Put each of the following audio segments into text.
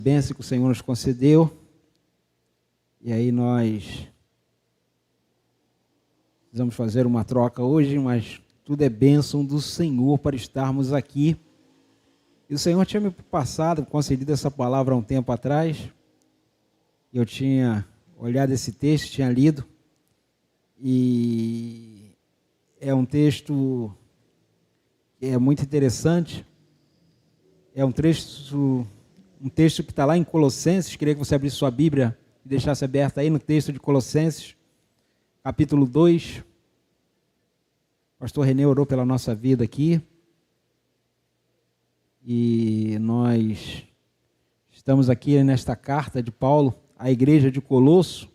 Bênção que o Senhor nos concedeu. E aí nós vamos fazer uma troca hoje, mas tudo é bênção do Senhor para estarmos aqui. E o Senhor tinha me concedido essa palavra há um tempo atrás. Eu tinha olhado esse texto, tinha lido. E é um texto que é muito interessante. É um texto que está lá em Colossenses. Queria que você abrisse sua Bíblia e deixasse aberta aí no texto de Colossenses, capítulo 2. O pastor Renê orou pela nossa vida aqui. E nós estamos aqui nesta carta de Paulo à igreja de Colosso.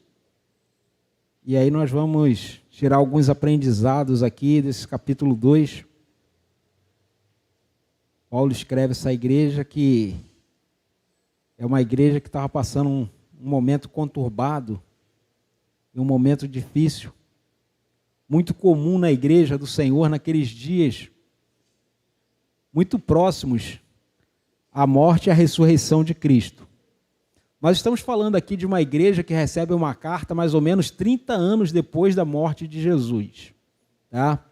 E aí nós vamos tirar alguns aprendizados aqui desse capítulo 2. Paulo escreve essa igreja que é uma igreja que estava passando um momento conturbado, um momento difícil, muito comum na igreja do Senhor naqueles dias, muito próximos à morte e à ressurreição de Cristo. Nós estamos falando aqui de uma igreja que recebe uma carta mais ou menos 30 anos depois da morte de Jesus, tá?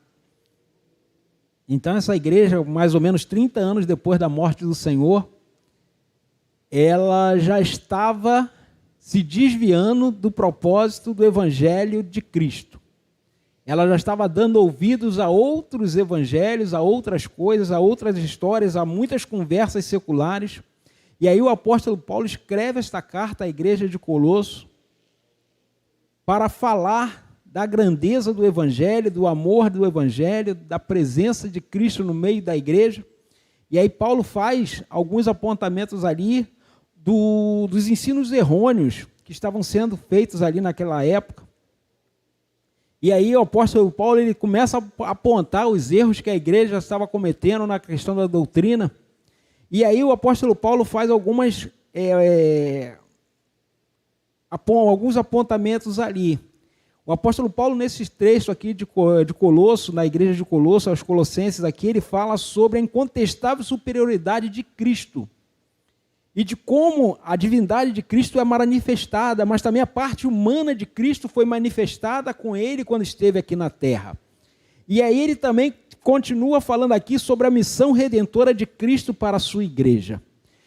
Então essa igreja, mais ou menos 30 anos depois da morte do Senhor, ela já estava se desviando do propósito do evangelho de Cristo. Ela já estava dando ouvidos a outros evangelhos, a outras coisas, a outras histórias, a muitas conversas seculares. E aí o apóstolo Paulo escreve esta carta à igreja de Colosso para falar da grandeza do evangelho, do amor do evangelho, da presença de Cristo no meio da igreja. E aí Paulo faz alguns apontamentos ali dos ensinos errôneos que estavam sendo feitos ali naquela época. E aí o apóstolo Paulo ele começa a apontar os erros que a igreja estava cometendo na questão da doutrina. E aí o apóstolo Paulo faz alguns apontamentos ali. O apóstolo Paulo, nesse trecho aqui de Colosso, na igreja de Colosso, aos Colossenses aqui, ele fala sobre a incontestável superioridade de Cristo e de como a divindade de Cristo é manifestada, mas também a parte humana de Cristo foi manifestada com ele quando esteve aqui na terra. E aí ele também continua falando aqui sobre a missão redentora de Cristo para a sua igreja.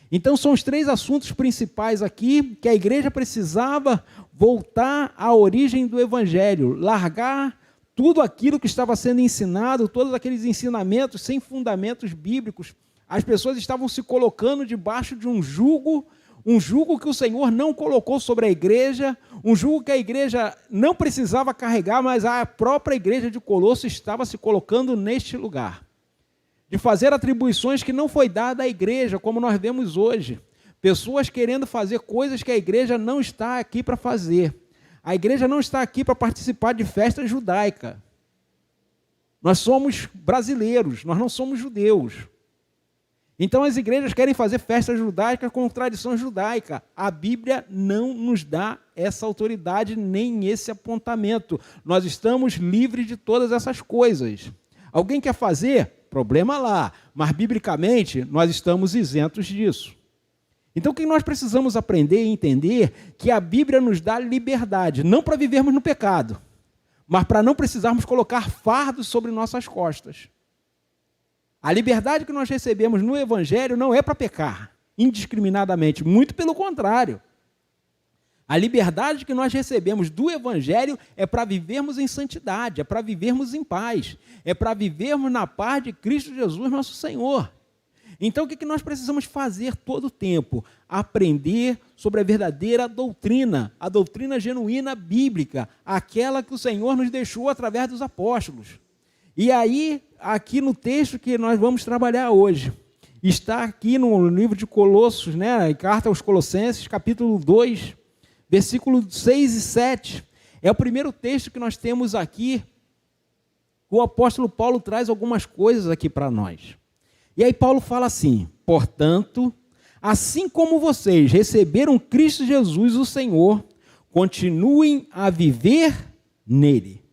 Então são os três assuntos principais aqui que a igreja precisava voltar à origem do evangelho, largar tudo aquilo que estava sendo ensinado, todos aqueles ensinamentos sem fundamentos bíblicos. As pessoas estavam se colocando debaixo de um jugo que o Senhor não colocou sobre a igreja, um jugo que a igreja não precisava carregar, mas a própria igreja de Colosso estava se colocando neste lugar, de fazer atribuições que não foi dada à igreja, como nós vemos hoje. Pessoas querendo fazer coisas que a igreja não está aqui para fazer. A igreja não está aqui para participar de festa judaica. Nós somos brasileiros, nós não somos judeus. Então as igrejas querem fazer festa judaica com tradição judaica. A Bíblia não nos dá essa autoridade nem esse apontamento. Nós estamos livres de todas essas coisas. Alguém quer fazer? Problema lá. Mas biblicamente nós estamos isentos disso. Então o que nós precisamos aprender e entender que a Bíblia nos dá liberdade, não para vivermos no pecado, mas para não precisarmos colocar fardos sobre nossas costas. A liberdade que nós recebemos no Evangelho não é para pecar indiscriminadamente, muito pelo contrário. A liberdade que nós recebemos do Evangelho é para vivermos em santidade, é para vivermos em paz, é para vivermos na paz de Cristo Jesus, nosso Senhor. Então, o que nós precisamos fazer todo o tempo? Aprender sobre a verdadeira doutrina, a doutrina genuína bíblica, aquela que o Senhor nos deixou através dos apóstolos. E aí, aqui no texto que nós vamos trabalhar hoje, está aqui no livro de Colossos, né, carta aos Colossenses, capítulo 2, versículos 6 e 7. É o primeiro texto que nós temos aqui. O apóstolo Paulo traz algumas coisas aqui para nós. E aí Paulo fala assim: portanto, assim como vocês receberam Cristo Jesus, o Senhor, continuem a viver nele.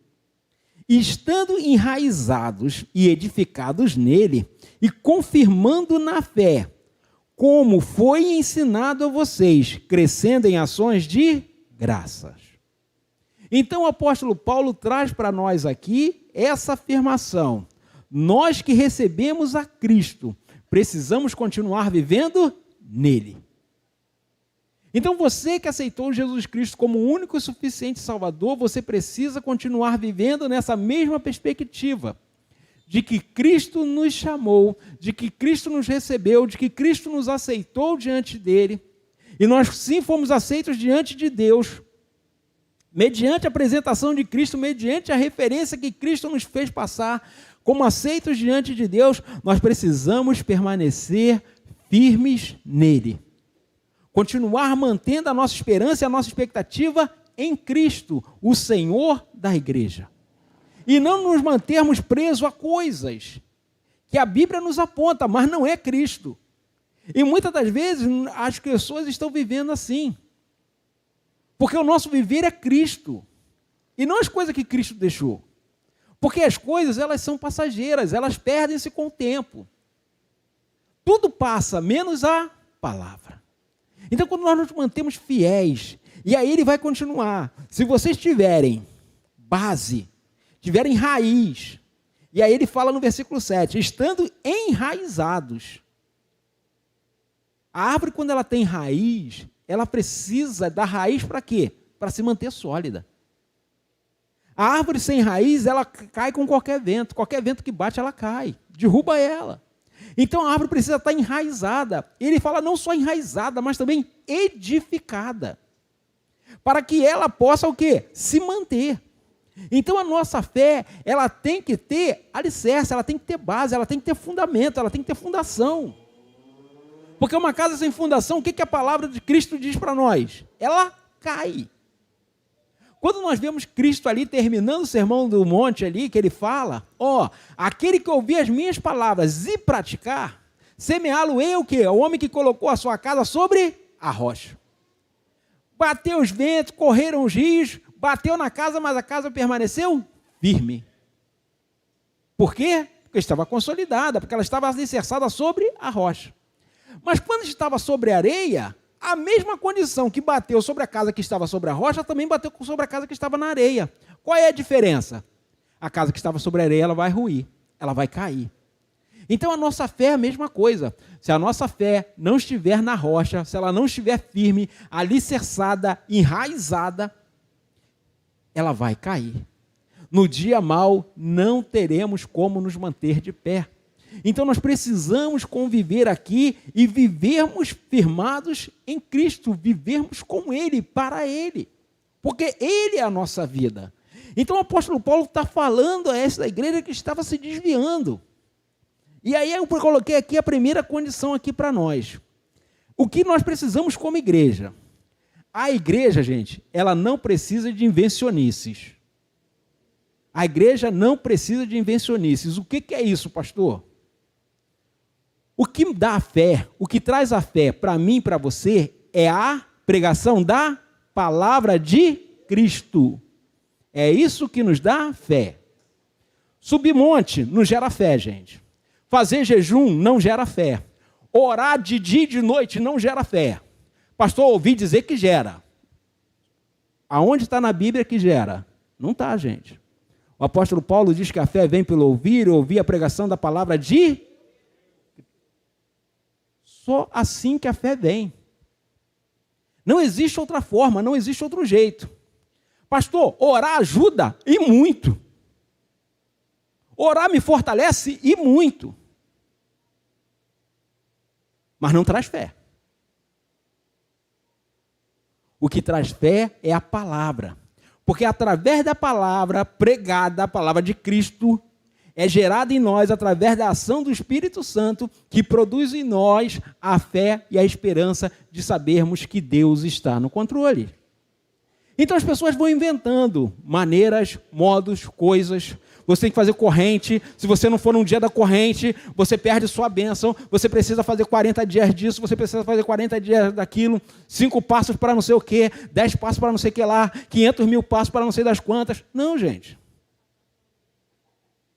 E estando enraizados e edificados nele, e confirmando na fé, como foi ensinado a vocês, crescendo em ações de graças. Então o apóstolo Paulo traz para nós aqui essa afirmação. Nós que recebemos a Cristo, precisamos continuar vivendo nele. Então você que aceitou Jesus Cristo como o único e suficiente Salvador, você precisa continuar vivendo nessa mesma perspectiva, de que Cristo nos chamou, de que Cristo nos recebeu, de que Cristo nos aceitou diante dele, e nós sim fomos aceitos diante de Deus, mediante a apresentação de Cristo, mediante a referência que Cristo nos fez passar, como aceitos diante de Deus, nós precisamos permanecer firmes nele. Continuar mantendo a nossa esperança e a nossa expectativa em Cristo, o Senhor da igreja. E não nos mantermos presos a coisas que a Bíblia nos aponta, mas não é Cristo. E muitas das vezes as pessoas estão vivendo assim. Porque o nosso viver é Cristo. E não as coisas que Cristo deixou. Porque as coisas, elas são passageiras, elas perdem-se com o tempo. Tudo passa, menos a palavra. Então, quando nós nos mantemos fiéis, e aí ele vai continuar, se vocês tiverem base, tiverem raiz, e aí ele fala no versículo 7, estando enraizados. A árvore, quando ela tem raiz, ela precisa da raiz para quê? Para se manter sólida. A árvore sem raiz, ela cai com qualquer vento que bate, ela cai, derruba ela. Então a árvore precisa estar enraizada. Ele fala não só enraizada, mas também edificada. Para que ela possa o quê? Se manter. Então a nossa fé, ela tem que ter alicerce, ela tem que ter base, ela tem que ter fundamento, ela tem que ter fundação. Porque uma casa sem fundação, o que a palavra de Cristo diz para nós? Ela cai. Quando nós vemos Cristo ali terminando o sermão do monte ali, que ele fala, aquele que ouvir as minhas palavras e praticar, semeá-lo-ei o quê? O homem que colocou a sua casa sobre a rocha. Bateu os ventos, correram os rios, bateu na casa, mas a casa permaneceu firme. Por quê? Porque estava consolidada, porque ela estava alicerçada sobre a rocha. Mas quando estava sobre a areia, a mesma condição que bateu sobre a casa que estava sobre a rocha, também bateu sobre a casa que estava na areia. Qual é a diferença? A casa que estava sobre a areia, ela vai ruir, ela vai cair. Então a nossa fé é a mesma coisa. Se a nossa fé não estiver na rocha, se ela não estiver firme, alicerçada, enraizada, ela vai cair. No dia mau, não teremos como nos manter de pé. Então nós precisamos conviver aqui e vivermos firmados em Cristo, vivermos com Ele, para Ele, porque Ele é a nossa vida. Então o apóstolo Paulo está falando a essa igreja que estava se desviando. E aí eu coloquei aqui a primeira condição aqui para nós. O que nós precisamos como igreja? A igreja, gente, ela não precisa de invencionices. A igreja não precisa de invencionices. O que é isso, pastor? O que dá a fé, o que traz a fé para mim e para você é a pregação da palavra de Cristo. É isso que nos dá fé. Subir monte não gera fé, gente. Fazer jejum não gera fé. Orar de dia e de noite não gera fé. Pastor, ouvi dizer que gera. Aonde está na Bíblia que gera? Não está, gente. O apóstolo Paulo diz que a fé vem pelo ouvir a pregação da palavra de... Só assim que a fé vem. Não existe outra forma, não existe outro jeito. Pastor, orar ajuda e muito. Orar me fortalece e muito. Mas não traz fé. O que traz fé é a palavra. Porque através da palavra pregada, a palavra de Cristo, é gerada em nós através da ação do Espírito Santo, que produz em nós a fé e a esperança de sabermos que Deus está no controle. Então as pessoas vão inventando maneiras, modos, coisas. Você tem que fazer corrente. Se você não for num dia da corrente, você perde sua bênção. Você precisa fazer 40 dias disso, você precisa fazer 40 dias daquilo, 5 passos para não sei o quê, 10 passos para não sei o que lá, 500 mil passos para não sei das quantas. Não, gente.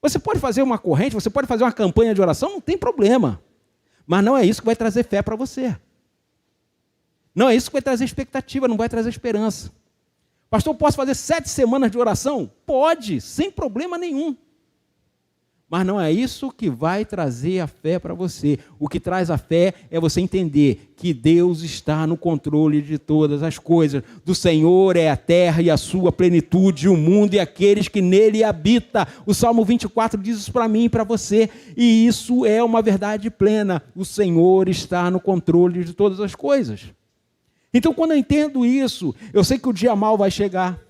Você pode fazer uma corrente, você pode fazer uma campanha de oração, não tem problema. Mas não é isso que vai trazer fé para você. Não é isso que vai trazer expectativa, não vai trazer esperança. Pastor, posso fazer 7 semanas de oração? Pode, sem problema nenhum. Mas não é isso que vai trazer a fé para você. O que traz a fé é você entender que Deus está no controle de todas as coisas. Do Senhor é a terra e a sua plenitude, o mundo e aqueles que nele habitam. O Salmo 24 diz isso para mim e para você. E isso é uma verdade plena. O Senhor está no controle de todas as coisas. Então, quando eu entendo isso, eu sei que o dia mau vai chegar.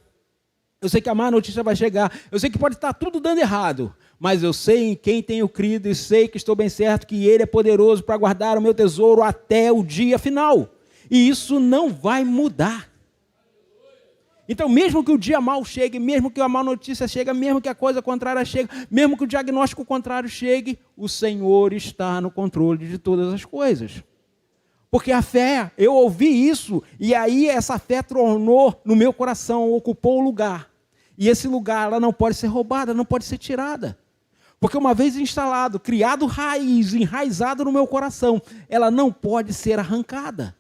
Eu sei que a má notícia vai chegar. Eu sei que pode estar tudo dando errado. Mas eu sei em quem tenho crido e sei que estou bem certo que Ele é poderoso para guardar o meu tesouro até o dia final. E isso não vai mudar. Então, mesmo que o dia mau chegue, mesmo que a má notícia chegue, mesmo que a coisa contrária chegue, mesmo que o diagnóstico contrário chegue, o Senhor está no controle de todas as coisas. Porque a fé, eu ouvi isso, e aí essa fé tornou no meu coração, ocupou o lugar. E esse lugar, ela não pode ser roubada, não pode ser tirada. Porque uma vez instalado, criado raiz, enraizado no meu coração, ela não pode ser arrancada.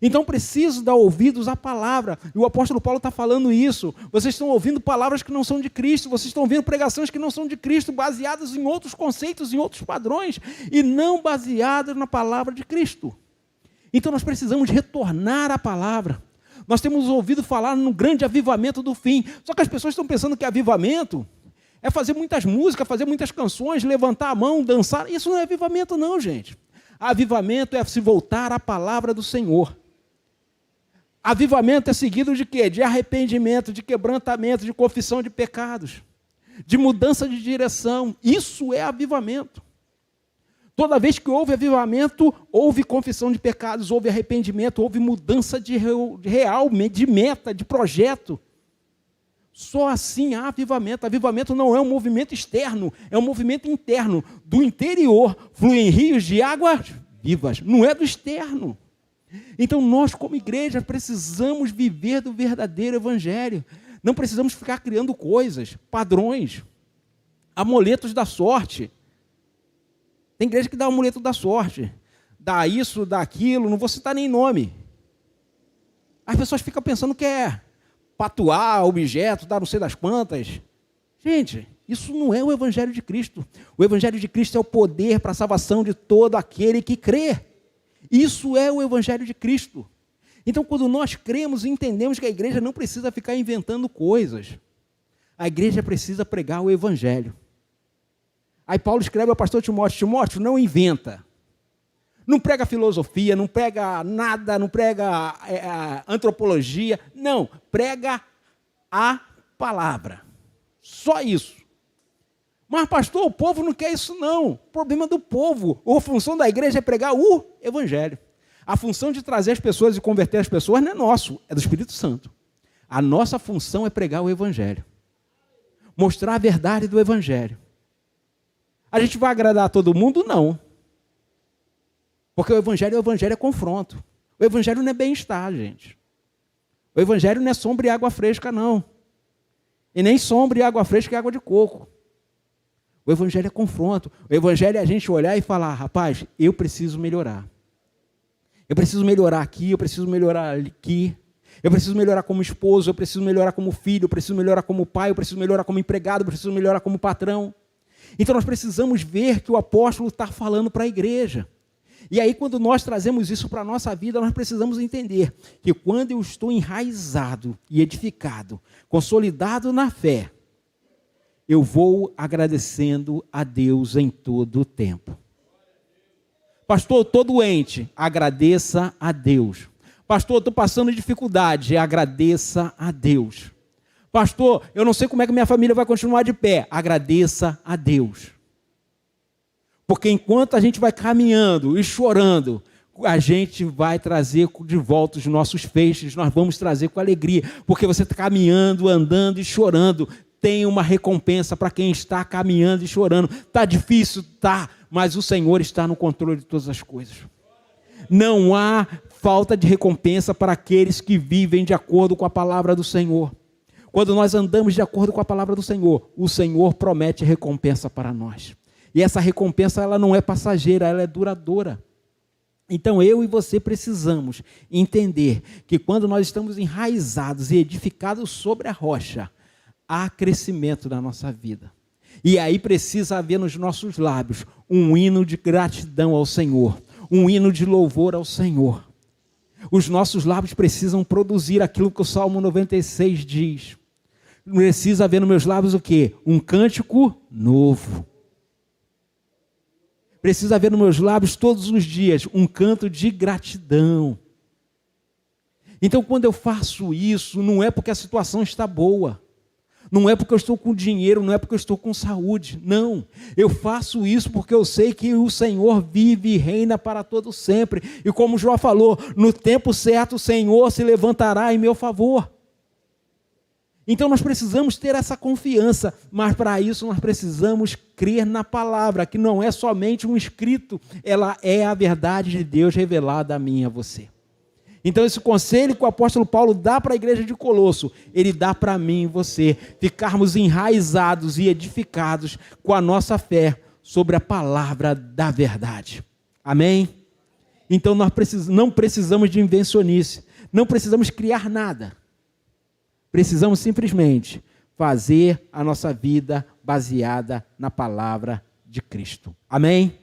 Então preciso dar ouvidos à palavra. E o apóstolo Paulo está falando isso. Vocês estão ouvindo palavras que não são de Cristo, vocês estão ouvindo pregações que não são de Cristo, baseadas em outros conceitos, em outros padrões, e não baseadas na palavra de Cristo. Então nós precisamos retornar à palavra. Nós temos ouvido falar no grande avivamento do fim. Só que as pessoas estão pensando que avivamento é fazer muitas músicas, fazer muitas canções, levantar a mão, dançar. Isso não é avivamento não, gente. Avivamento é se voltar à palavra do Senhor. Avivamento é seguido de quê? De arrependimento, de quebrantamento, de confissão de pecados, de mudança de direção. Isso é avivamento. Toda vez que houve avivamento, houve confissão de pecados, houve arrependimento, houve mudança de real, de meta, de projeto. Só assim há avivamento. Avivamento não é um movimento externo, é um movimento interno. Do interior fluem rios de águas vivas, não é do externo. Então nós, como igreja, precisamos viver do verdadeiro evangelho. Não precisamos ficar criando coisas, padrões, amuletos da sorte. Tem igreja que dá o amuleto da sorte, dá isso, dá aquilo, não vou citar nem nome. As pessoas ficam pensando que é patuar objeto, dar não sei das quantas. Gente, isso não é o evangelho de Cristo. O evangelho de Cristo é o poder para a salvação de todo aquele que crê. Isso é o evangelho de Cristo. Então, quando nós cremos e entendemos que a igreja não precisa ficar inventando coisas, a igreja precisa pregar o evangelho. Aí Paulo escreve ao pastor Timóteo: Timóteo, não inventa. Não prega filosofia, não prega nada, não prega antropologia. Não, prega a palavra. Só isso. Mas pastor, o povo não quer isso não. O problema do povo. A função da igreja é pregar o evangelho. A função de trazer as pessoas e converter as pessoas não é nosso, é do Espírito Santo. A nossa função é pregar o evangelho. Mostrar a verdade do evangelho. A gente vai agradar a todo mundo? Não. Porque o evangelho é confronto. O evangelho não é bem-estar, gente. O evangelho não é sombra e água fresca, não. E nem sombra e água fresca e água de coco. O evangelho é confronto. O evangelho é a gente olhar e falar: rapaz, eu preciso melhorar. Eu preciso melhorar aqui, eu preciso melhorar aqui. Eu preciso melhorar como esposo, eu preciso melhorar como filho, eu preciso melhorar como pai, eu preciso melhorar como empregado, eu preciso melhorar como patrão. Então nós precisamos ver que o apóstolo está falando para a igreja. E aí quando nós trazemos isso para a nossa vida, nós precisamos entender que quando eu estou enraizado e edificado, consolidado na fé, eu vou agradecendo a Deus em todo o tempo. Pastor, eu estou doente, agradeça a Deus. Pastor, eu estou passando dificuldade, agradeça a Deus. Pastor, eu não sei como é que minha família vai continuar de pé. Agradeça a Deus. Porque enquanto a gente vai caminhando e chorando, a gente vai trazer de volta os nossos feixes, nós vamos trazer com alegria. Porque você está caminhando, andando e chorando. Tem uma recompensa para quem está caminhando e chorando. Está difícil? Tá, mas o Senhor está no controle de todas as coisas. Não há falta de recompensa para aqueles que vivem de acordo com a palavra do Senhor. Quando nós andamos de acordo com a palavra do Senhor, o Senhor promete recompensa para nós. E essa recompensa ela não é passageira, ela é duradoura. Então eu e você precisamos entender que quando nós estamos enraizados e edificados sobre a rocha, há crescimento na nossa vida. E aí precisa haver nos nossos lábios um hino de gratidão ao Senhor, um hino de louvor ao Senhor. Os nossos lábios precisam produzir aquilo que o Salmo 96 diz. Precisa haver nos meus lábios o quê? Um cântico novo. Precisa haver nos meus lábios todos os dias um canto de gratidão. Então quando eu faço isso, não é porque a situação está boa. Não é porque eu estou com dinheiro, não é porque eu estou com saúde. Não, eu faço isso porque eu sei que o Senhor vive e reina para todo sempre. E como Jó falou, no tempo certo o Senhor se levantará em meu favor. Então nós precisamos ter essa confiança, mas para isso nós precisamos crer na palavra, que não é somente um escrito, ela é a verdade de Deus revelada a mim e a você. Então esse conselho que o apóstolo Paulo dá para a igreja de Colosso, ele dá para mim e você, ficarmos enraizados e edificados com a nossa fé sobre a palavra da verdade. Amém? Então nós não precisamos de invencionice, não precisamos criar nada. Precisamos simplesmente fazer a nossa vida baseada na palavra de Cristo. Amém?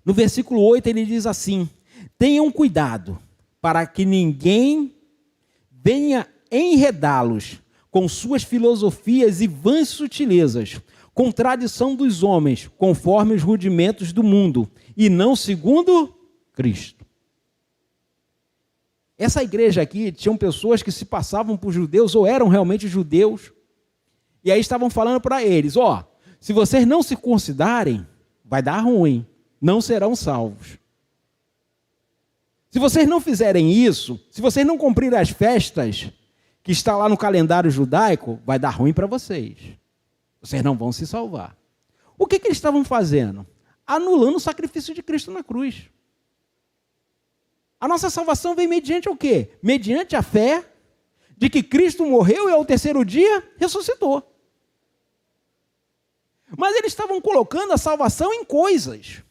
No versículo 8 ele diz assim: tenham cuidado para que ninguém venha enredá-los com suas filosofias e vãs sutilezas, com tradição dos homens, conforme os rudimentos do mundo, e não segundo Cristo. Essa igreja aqui, tinham pessoas que se passavam por judeus, ou eram realmente judeus, e aí estavam falando para eles, se vocês não se considerarem, vai dar ruim, não serão salvos. Se vocês não fizerem isso, se vocês não cumprirem as festas que está lá no calendário judaico, vai dar ruim para vocês. Vocês não vão se salvar. O que eles estavam fazendo? Anulando o sacrifício de Cristo na cruz. A nossa salvação vem mediante o quê? Mediante a fé de que Cristo morreu e ao terceiro dia ressuscitou. Mas eles estavam colocando a salvação em coisas,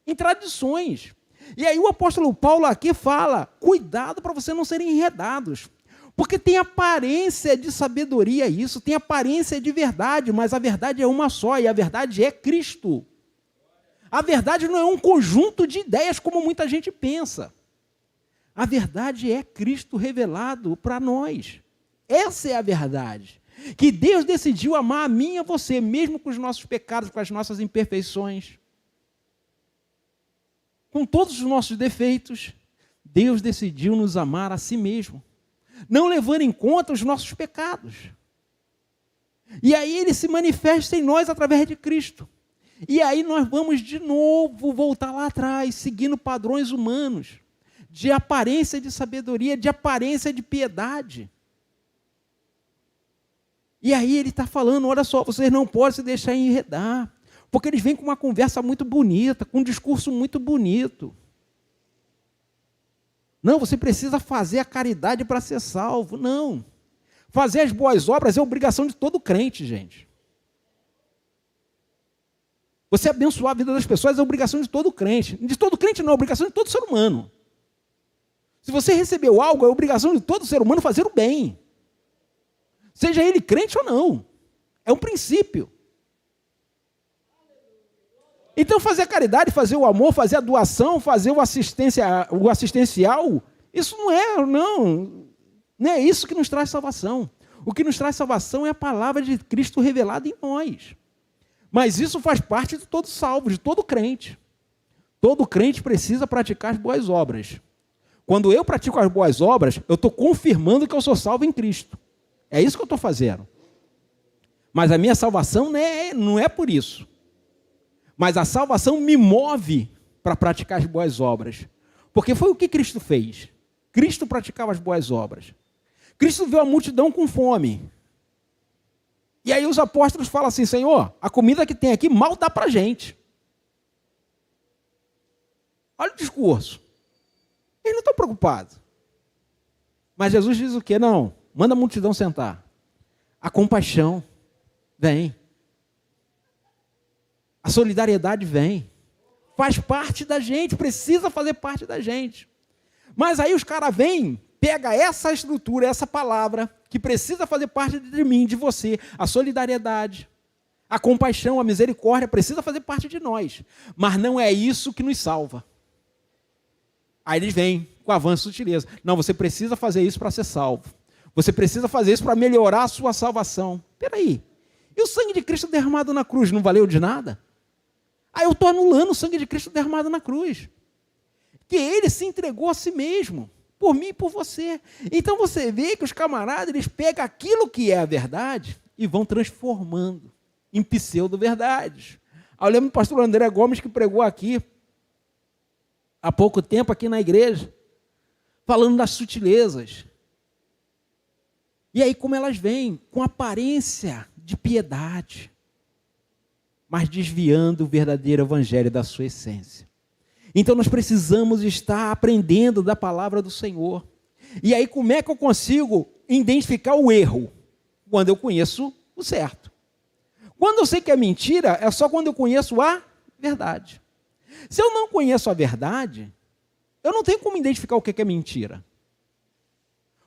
em tradições. E aí o apóstolo Paulo aqui fala, cuidado para vocês não serem enredados, porque tem aparência de sabedoria isso, tem aparência de verdade, mas a verdade é uma só, e a verdade é Cristo. A verdade não é um conjunto de ideias como muita gente pensa. A verdade é Cristo revelado para nós. Essa é a verdade. Que Deus decidiu amar a mim e a você, mesmo com os nossos pecados, com as nossas imperfeições. Com todos os nossos defeitos, Deus decidiu nos amar a si mesmo, não levando em conta os nossos pecados. E aí ele se manifesta em nós através de Cristo. E aí nós vamos de novo voltar lá atrás, seguindo padrões humanos, de aparência de sabedoria, de aparência de piedade. E aí ele está falando, olha só, vocês não podem se deixar enredar. Porque eles vêm com uma conversa muito bonita, com um discurso muito bonito. Não, você precisa fazer a caridade para ser salvo. Não. Fazer as boas obras é obrigação de todo crente, gente. Você abençoar a vida das pessoas é obrigação de todo crente. De todo crente não, é obrigação de todo ser humano. Se você recebeu algo, é obrigação de todo ser humano fazer o bem. Seja ele crente ou não. É um princípio. Então fazer a caridade, fazer o amor, fazer a doação, fazer o assistencial, isso não é isso que nos traz salvação. O que nos traz salvação é a palavra de Cristo revelada em nós. Mas isso faz parte de todo salvo, de todo crente. Todo crente precisa praticar as boas obras. Quando eu pratico as boas obras, eu estou confirmando que eu sou salvo em Cristo. É isso que eu estou fazendo. Mas a minha salvação não é por isso. Mas a salvação me move para praticar as boas obras. Porque foi o que Cristo fez. Cristo praticava as boas obras. Cristo viu a multidão com fome. E aí os apóstolos falam assim, Senhor, a comida que tem aqui mal dá para a gente. Olha o discurso. Eles não estão preocupados. Mas Jesus diz o quê? Não, manda a multidão sentar. A compaixão vem. A solidariedade vem. Faz parte da gente, precisa fazer parte da gente. Mas aí os caras vêm, pega essa estrutura, essa palavra, que precisa fazer parte de mim, de você, a solidariedade, a compaixão, a misericórdia, precisa fazer parte de nós. Mas não é isso que nos salva. Aí eles vêm com avanço e sutileza. Não, você precisa fazer isso para ser salvo. Você precisa fazer isso para melhorar a sua salvação. Espera aí. E o sangue de Cristo derramado na cruz não valeu de nada? Aí eu estou anulando o sangue de Cristo derramado na cruz. Que ele se entregou a si mesmo, por mim e por você. Então você vê que os camaradas, eles pegam aquilo que é a verdade e vão transformando em pseudo-verdades. Eu lembro do pastor André Gomes que pregou aqui, há pouco tempo aqui na igreja, falando das sutilezas. E aí como elas vêm? Com aparência de piedade, mas desviando o verdadeiro evangelho da sua essência. Então nós precisamos estar aprendendo da palavra do Senhor. E aí como é que eu consigo identificar o erro? Quando eu conheço o certo. Quando eu sei que é mentira, é só quando eu conheço a verdade. Se eu não conheço a verdade, eu não tenho como identificar o que é mentira.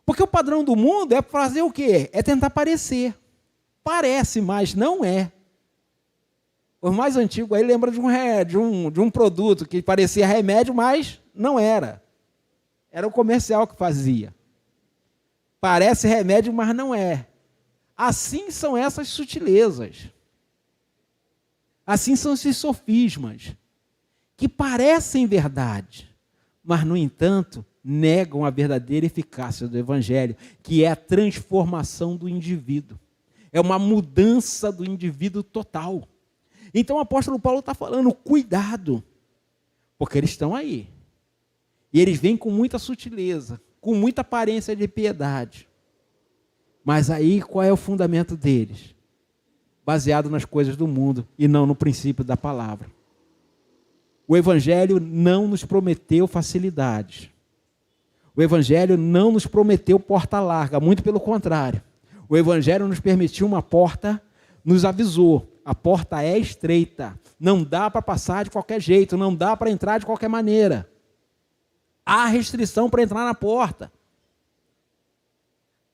Porque o padrão do mundo é fazer o quê? É tentar parecer. Parece, mas não é. Os mais antigos aí lembram de um produto que parecia remédio, mas não era. Era o comercial que fazia. Parece remédio, mas não é. Assim são essas sutilezas. Assim são esses sofismas, que parecem verdade, mas, no entanto, negam a verdadeira eficácia do Evangelho, que é a transformação do indivíduo. É uma mudança do indivíduo total. Então o apóstolo Paulo está falando, cuidado, porque eles estão aí. E eles vêm com muita sutileza, com muita aparência de piedade. Mas aí qual é o fundamento deles? Baseado nas coisas do mundo e não no princípio da palavra. O Evangelho não nos prometeu facilidade. O Evangelho não nos prometeu porta larga, muito pelo contrário. O Evangelho nos permitiu uma porta, nos avisou. A porta é estreita, não dá para passar de qualquer jeito, não dá para entrar de qualquer maneira. Há restrição para entrar na porta.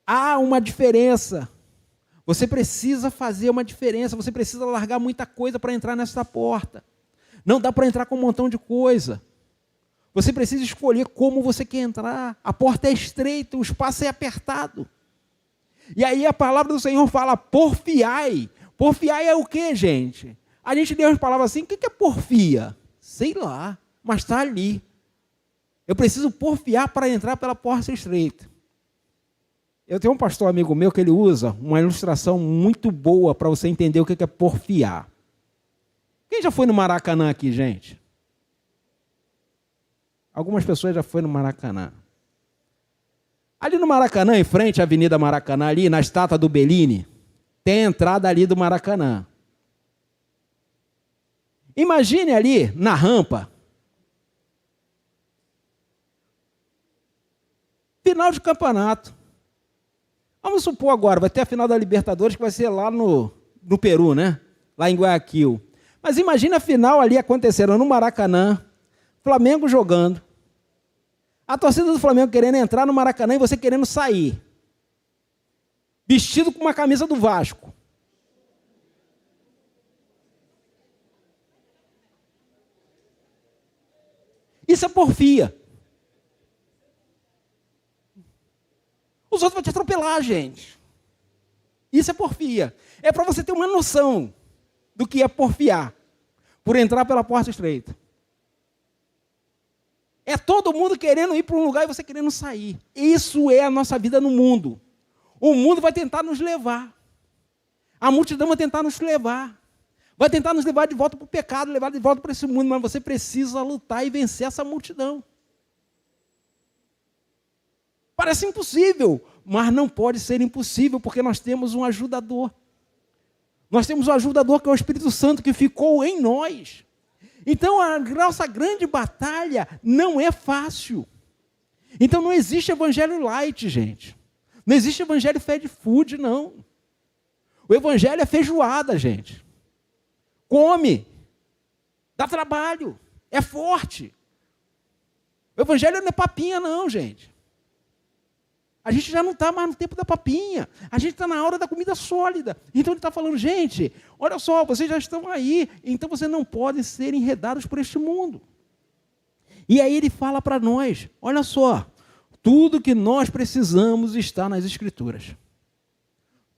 Há uma diferença. Você precisa fazer uma diferença, você precisa largar muita coisa para entrar nessa porta. Não dá para entrar com um montão de coisa. Você precisa escolher como você quer entrar. A porta é estreita, o espaço é apertado. E aí a palavra do Senhor fala, porfiai. Porfiai é o quê, gente? A gente lê umas palavras assim, o que é porfia? Sei lá, mas está ali. Eu preciso porfiar para entrar pela porta estreita. Eu tenho um pastor amigo meu que ele usa uma ilustração muito boa para você entender o que é porfiar. Quem já foi no Maracanã aqui, gente? Algumas pessoas já foram no Maracanã. Ali no Maracanã, em frente à Avenida Maracanã, ali na estátua do Bellini, tem a entrada ali do Maracanã. Imagine ali na rampa, final de campeonato. Vamos supor agora, vai ter a final da Libertadores que vai ser lá no Peru, né? Lá em Guayaquil. Mas imagina a final ali acontecendo no Maracanã, Flamengo jogando, a torcida do Flamengo querendo entrar no Maracanã e você querendo sair, vestido com uma camisa do Vasco. Isso é porfia. Os outros vão te atropelar, gente. Isso é porfia. É para você ter uma noção do que é porfiar, por entrar pela porta estreita. É todo mundo querendo ir para um lugar e você querendo sair. Isso é a nossa vida no mundo. O mundo vai tentar nos levar. A multidão vai tentar nos levar. Vai tentar nos levar de volta para o pecado, levar de volta para esse mundo, mas você precisa lutar e vencer essa multidão. Parece impossível, mas não pode ser impossível, porque nós temos um ajudador. Nós temos um ajudador que é o Espírito Santo, que ficou em nós. Então, a nossa grande batalha não é fácil. Então, não existe evangelho light, gente. Não existe evangelho fast food, não. O evangelho é feijoada, gente. Come. Dá trabalho. É forte. O evangelho não é papinha não, gente. A gente já não está mais no tempo da papinha. A gente está na hora da comida sólida. Então ele está falando, gente, olha só, vocês já estão aí, então vocês não podem ser enredados por este mundo. E aí ele fala para nós, olha só, tudo que nós precisamos está nas Escrituras.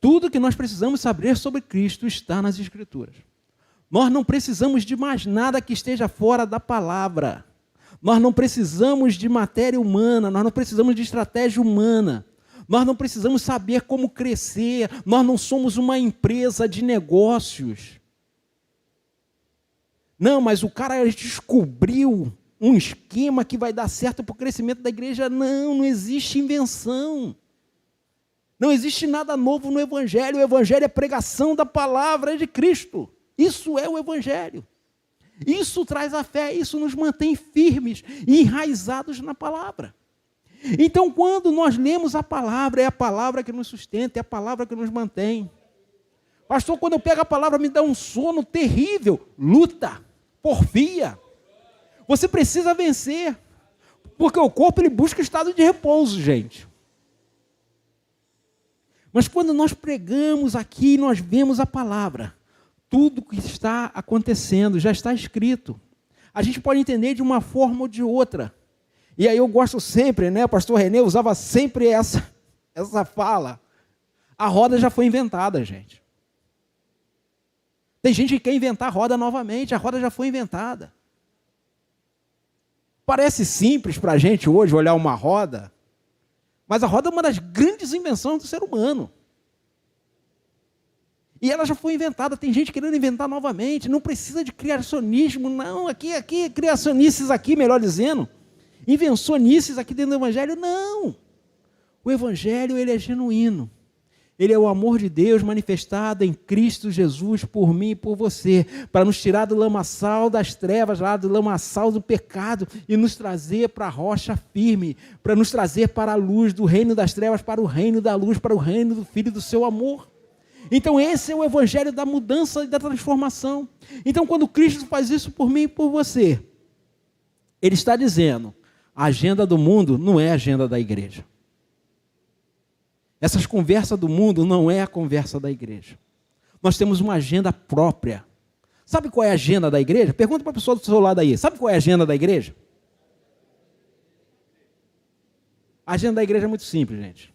Tudo que nós precisamos saber sobre Cristo está nas Escrituras. Nós não precisamos de mais nada que esteja fora da palavra. Nós não precisamos de matéria humana, nós não precisamos de estratégia humana, nós não precisamos saber como crescer, nós não somos uma empresa de negócios. Não, mas o cara descobriu um esquema que vai dar certo para o crescimento da igreja. Não, não existe invenção. Não existe nada novo no Evangelho. O Evangelho é pregação da palavra de Cristo. Isso é o Evangelho. Isso traz a fé, isso nos mantém firmes e enraizados na palavra. Então, quando nós lemos a palavra, é a palavra que nos sustenta, é a palavra que nos mantém. Pastor, quando eu pego a palavra, me dá um sono terrível. Luta, porfia. Você precisa vencer, porque o corpo ele busca estado de repouso, gente. Mas quando nós pregamos aqui, nós vemos a palavra. Tudo que está acontecendo já está escrito. A gente pode entender de uma forma ou de outra. E aí eu gosto sempre, né? O pastor René usava sempre essa fala. A roda já foi inventada, gente. Tem gente que quer inventar a roda novamente, a roda já foi inventada. Parece simples para a gente hoje olhar uma roda, mas a roda é uma das grandes invenções do ser humano. E ela já foi inventada, tem gente querendo inventar novamente, não precisa de criacionismo, não, aqui, criacionices aqui, melhor dizendo, invencionices aqui dentro do Evangelho, não. O Evangelho, ele é genuíno, ele é o amor de Deus manifestado em Cristo Jesus por mim e por você, para nos tirar do lamaçal das trevas, lá do lamaçal do pecado, e nos trazer para a rocha firme, para nos trazer para a luz do reino das trevas, para o reino da luz, para o reino do Filho do seu amor. Então esse é o evangelho da mudança e da transformação. Então quando Cristo faz isso por mim e por você, Ele está dizendo, a agenda do mundo não é a agenda da igreja. Essas conversas do mundo não é a conversa da igreja. Nós temos uma agenda própria. Sabe qual é a agenda da igreja? Pergunta para a pessoa do seu lado aí, sabe qual é a agenda da igreja? A agenda da igreja é muito simples, gente.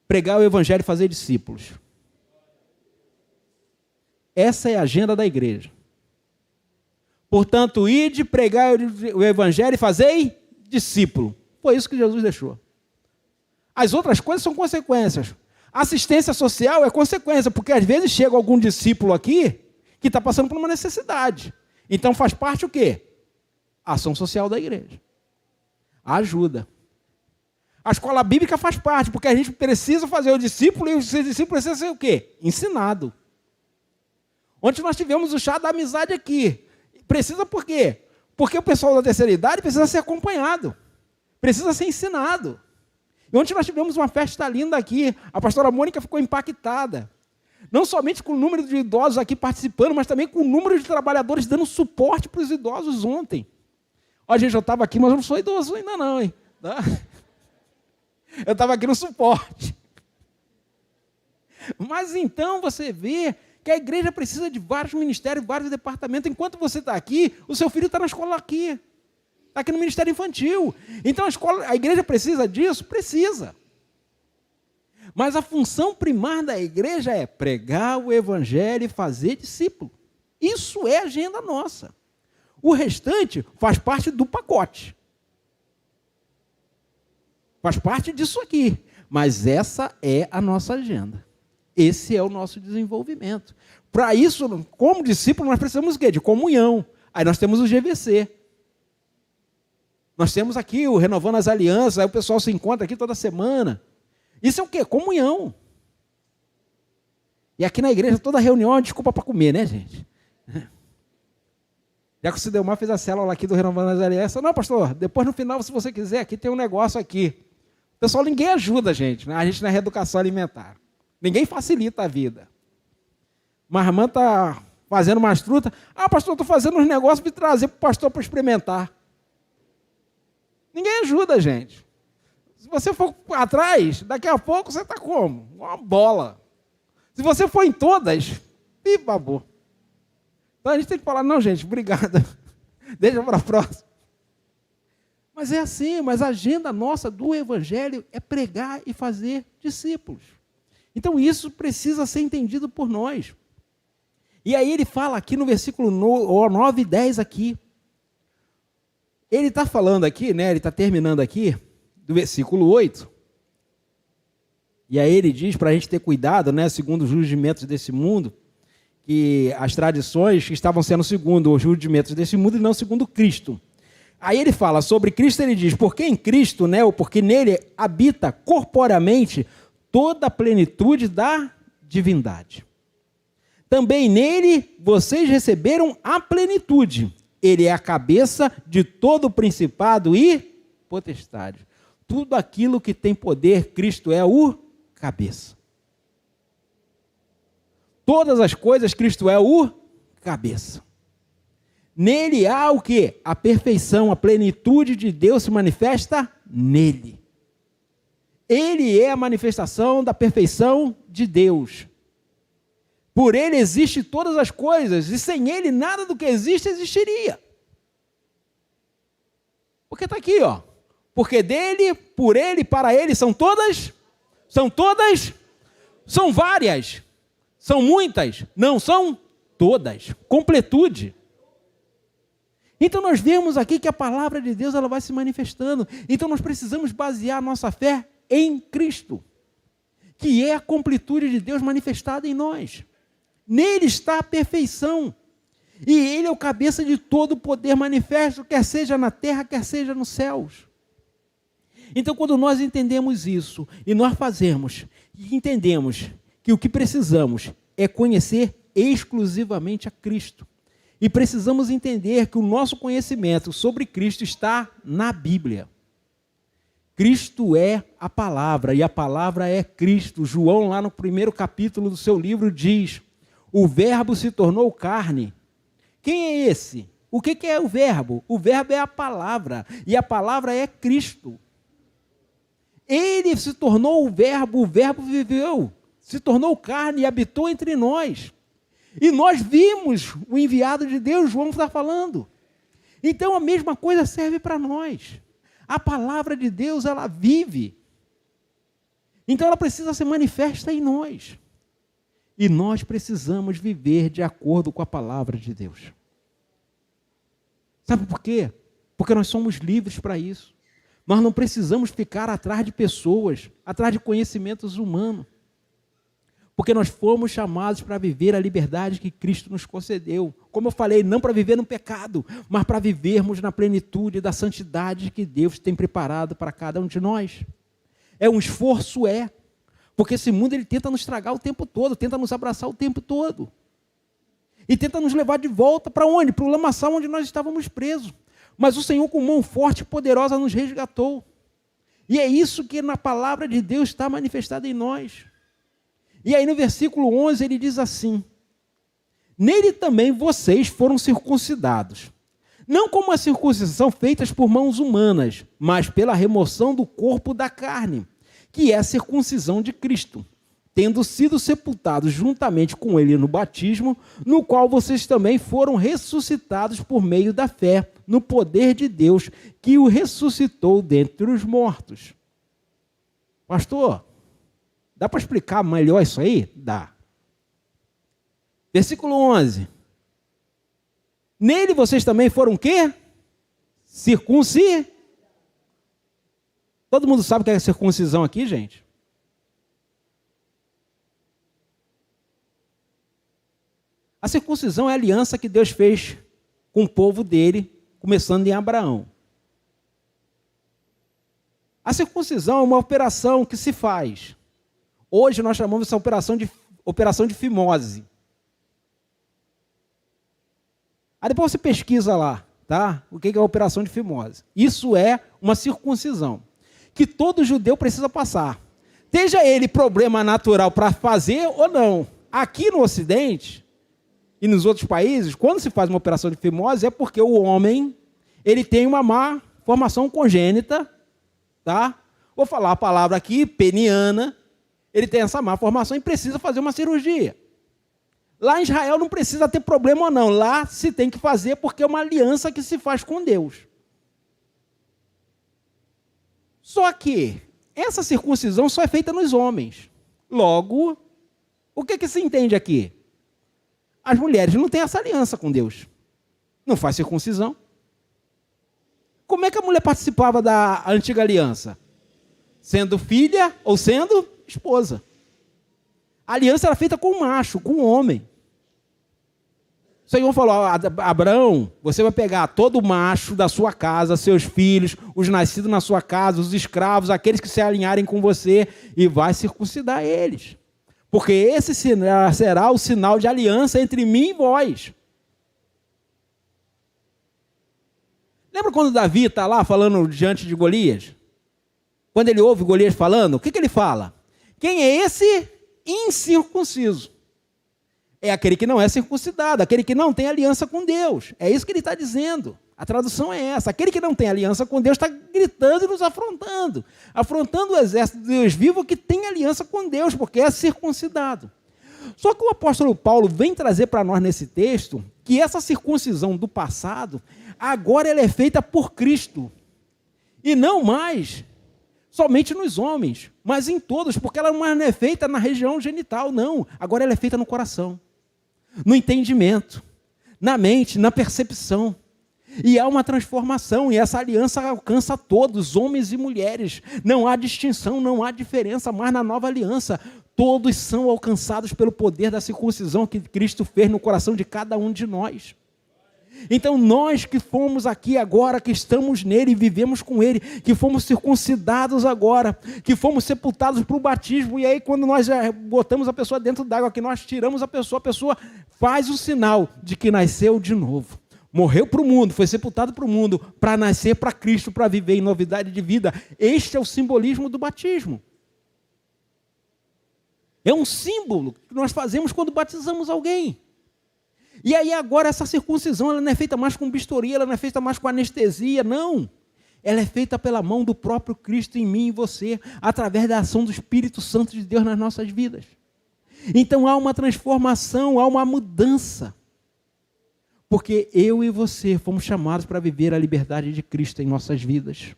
Pregar o evangelho e fazer discípulos. Essa é a agenda da igreja. Portanto, ide, pregar o evangelho e fazei discípulo. Foi isso que Jesus deixou. As outras coisas são consequências. Assistência social é consequência, porque às vezes chega algum discípulo aqui que está passando por uma necessidade. Então faz parte o quê? A ação social da igreja. A ajuda. A escola bíblica faz parte, porque a gente precisa fazer o discípulo e o discípulo precisa ser o quê? Ensinado. Ontem nós tivemos o chá da amizade aqui. Precisa por quê? Porque o pessoal da terceira idade precisa ser acompanhado. Precisa ser ensinado. E ontem nós tivemos uma festa linda aqui. A pastora Mônica ficou impactada. Não somente com o número de idosos aqui participando, mas também com o número de trabalhadores dando suporte para os idosos ontem. Ó, gente, eu estava aqui, mas eu não sou idoso ainda não, hein? Tá? Eu estava aqui no suporte. Mas então você vê que a igreja precisa de vários ministérios, vários departamentos. Enquanto você está aqui, o seu filho está na escola aqui. Está aqui no ministério infantil. Então a igreja precisa disso? Precisa. Mas a função primária da igreja é pregar o evangelho e fazer discípulo. Isso é a agenda nossa. O restante faz parte do pacote. Faz parte disso aqui. Mas essa é a nossa agenda. Esse é o nosso desenvolvimento. Para isso, como discípulo, nós precisamos o quê? De comunhão. Aí nós temos o GVC. Nós temos aqui o Renovando as Alianças, aí o pessoal se encontra aqui toda semana. Isso é o quê? Comunhão. E aqui na igreja, toda reunião é uma desculpa para comer, né, gente? Já que o Cidelmar fez a célula aqui do Renovando as Alianças. Não, pastor, depois no final, se você quiser, aqui tem um negócio aqui. Pessoal, ninguém ajuda a gente, né? A gente na reeducação alimentar. Ninguém facilita a vida. Mas a irmã está fazendo umas frutas. Ah, pastor, estou fazendo uns negócios para trazer para o pastor para experimentar. Ninguém ajuda, gente. Se você for atrás, daqui a pouco você está como? Uma bola. Se você for em todas, babou. Então a gente tem que falar, não, gente, obrigado. Deixa para a próxima. Mas é assim, mas a agenda nossa do Evangelho é pregar e fazer discípulos. Então isso precisa ser entendido por nós. E aí ele fala aqui no versículo 9 e 10 aqui. Ele está falando aqui, né? Ele está terminando aqui, do versículo 8. E aí ele diz para a gente ter cuidado, né? Segundo os rudimentos desse mundo, que as tradições que estavam sendo segundo os rudimentos desse mundo e não segundo Cristo. Aí ele fala sobre Cristo, ele diz, porque em Cristo, né, ou porque nele habita corporeamente toda a plenitude da divindade. Também nele vocês receberam a plenitude. Ele é a cabeça de todo o principado e potestade. Tudo aquilo que tem poder, Cristo é o cabeça. Todas as coisas, Cristo é o cabeça. Nele há o quê? A perfeição, a plenitude de Deus se manifesta nele. Ele é a manifestação da perfeição de Deus. Por ele existem todas as coisas, e sem ele nada do que existe existiria. Porque está aqui, ó. Porque dele, por ele, para ele, são várias, são muitas, não são todas. Completude. Então nós vemos aqui que a palavra de Deus ela vai se manifestando. Então nós precisamos basear a nossa fé em Cristo, que é a completude de Deus manifestada em nós. Nele está a perfeição. E ele é o cabeça de todo o poder manifesto, quer seja na terra, quer seja nos céus. Então quando nós entendemos isso, e nós fazemos, e entendemos que o que precisamos é conhecer exclusivamente a Cristo. E precisamos entender que o nosso conhecimento sobre Cristo está na Bíblia. Cristo é a palavra, e a palavra é Cristo. João, lá no 1º capítulo do seu livro, diz, o verbo se tornou carne. Quem é esse? O que é o verbo? O verbo é a palavra, e a palavra é Cristo. Ele se tornou o verbo viveu, se tornou carne e habitou entre nós. E nós vimos o enviado de Deus, João está falando. Então a mesma coisa serve para nós. A palavra de Deus, ela vive. Então ela precisa ser manifesta em nós. E nós precisamos viver de acordo com a palavra de Deus. Sabe por quê? Porque nós somos livres para isso. Nós não precisamos ficar atrás de pessoas, atrás de conhecimentos humanos. Porque nós fomos chamados para viver a liberdade que Cristo nos concedeu. Como eu falei, não para viver no pecado, mas para vivermos na plenitude da santidade que Deus tem preparado para cada um de nós. É um esforço, porque esse mundo ele tenta nos estragar o tempo todo, tenta nos abraçar o tempo todo. E tenta nos levar de volta para onde? Para o lamaçal onde nós estávamos presos. Mas o Senhor com mão forte e poderosa nos resgatou. E é isso que na palavra de Deus está manifestado em nós. E aí no versículo 11 ele diz assim, nele também vocês foram circuncidados, não como a circuncisão feitas por mãos humanas, mas pela remoção do corpo da carne, que é a circuncisão de Cristo, tendo sido sepultados juntamente com ele no batismo, no qual vocês também foram ressuscitados por meio da fé, no poder de Deus, que o ressuscitou dentre os mortos. Pastor, dá para explicar melhor isso aí? Dá. Versículo 11. Nele vocês também foram o quê? Circuncidados. Todo mundo sabe o que é circuncisão aqui, gente? A circuncisão é a aliança que Deus fez com o povo dele, começando em Abraão. A circuncisão é uma operação que se faz. Hoje nós chamamos essa operação de fimose. Aí depois você pesquisa lá, tá? O que é a operação de fimose. Isso é uma circuncisão que todo judeu precisa passar. Seja ele problema natural para fazer ou não. Aqui no Ocidente, e nos outros países, quando se faz uma operação de fimose, é porque o homem ele tem uma má formação congênita, tá? Vou falar a palavra aqui, peniana. Ele tem essa má formação e precisa fazer uma cirurgia. Lá em Israel não precisa ter problema ou não. Lá se tem que fazer porque é uma aliança que se faz com Deus. Só que essa circuncisão só é feita nos homens. Logo, o que se entende aqui? As mulheres não têm essa aliança com Deus. Não faz circuncisão. Como é que a mulher participava da antiga aliança? Sendo filha ou sendo esposa. A aliança era feita com o macho, com o homem. O Senhor falou: Abraão, você vai pegar todo macho da sua casa, seus filhos, os nascidos na sua casa, os escravos, aqueles que se alinharem com você, e vai circuncidar eles. Porque esse será o sinal de aliança entre mim e vós. Lembra quando Davi está lá falando diante de Golias? Quando ele ouve Golias falando, o que ele fala? Quem é esse incircunciso? É aquele que não é circuncidado, aquele que não tem aliança com Deus. É isso que ele está dizendo. A tradução é essa. Aquele que não tem aliança com Deus está gritando e nos afrontando. Afrontando o exército de Deus vivo que tem aliança com Deus, porque é circuncidado. Só que o apóstolo Paulo vem trazer para nós nesse texto que essa circuncisão do passado, agora ela é feita por Cristo. E não mais somente nos homens, mas em todos, porque ela não é feita na região genital, não. Agora ela é feita no coração, no entendimento, na mente, na percepção. E há uma transformação, e essa aliança alcança todos, homens e mulheres. Não há distinção, não há diferença, mas na nova aliança, todos são alcançados pelo poder da circuncisão que Cristo fez no coração de cada um de nós. Então nós que fomos aqui agora, que estamos nele e vivemos com ele, que fomos circuncidados agora, que fomos sepultados para o batismo, e aí quando nós botamos a pessoa dentro d'água, que nós tiramos a pessoa faz o sinal de que nasceu de novo. Morreu para o mundo, foi sepultado para o mundo, para nascer para Cristo, para viver em novidade de vida. Este é o simbolismo do batismo. É um símbolo que nós fazemos quando batizamos alguém. E aí agora essa circuncisão ela não é feita mais com bisturi, ela não é feita mais com anestesia, não. Ela é feita pela mão do próprio Cristo em mim e você, através da ação do Espírito Santo de Deus nas nossas vidas. Então há uma transformação, há uma mudança. Porque eu e você fomos chamados para viver a liberdade de Cristo em nossas vidas.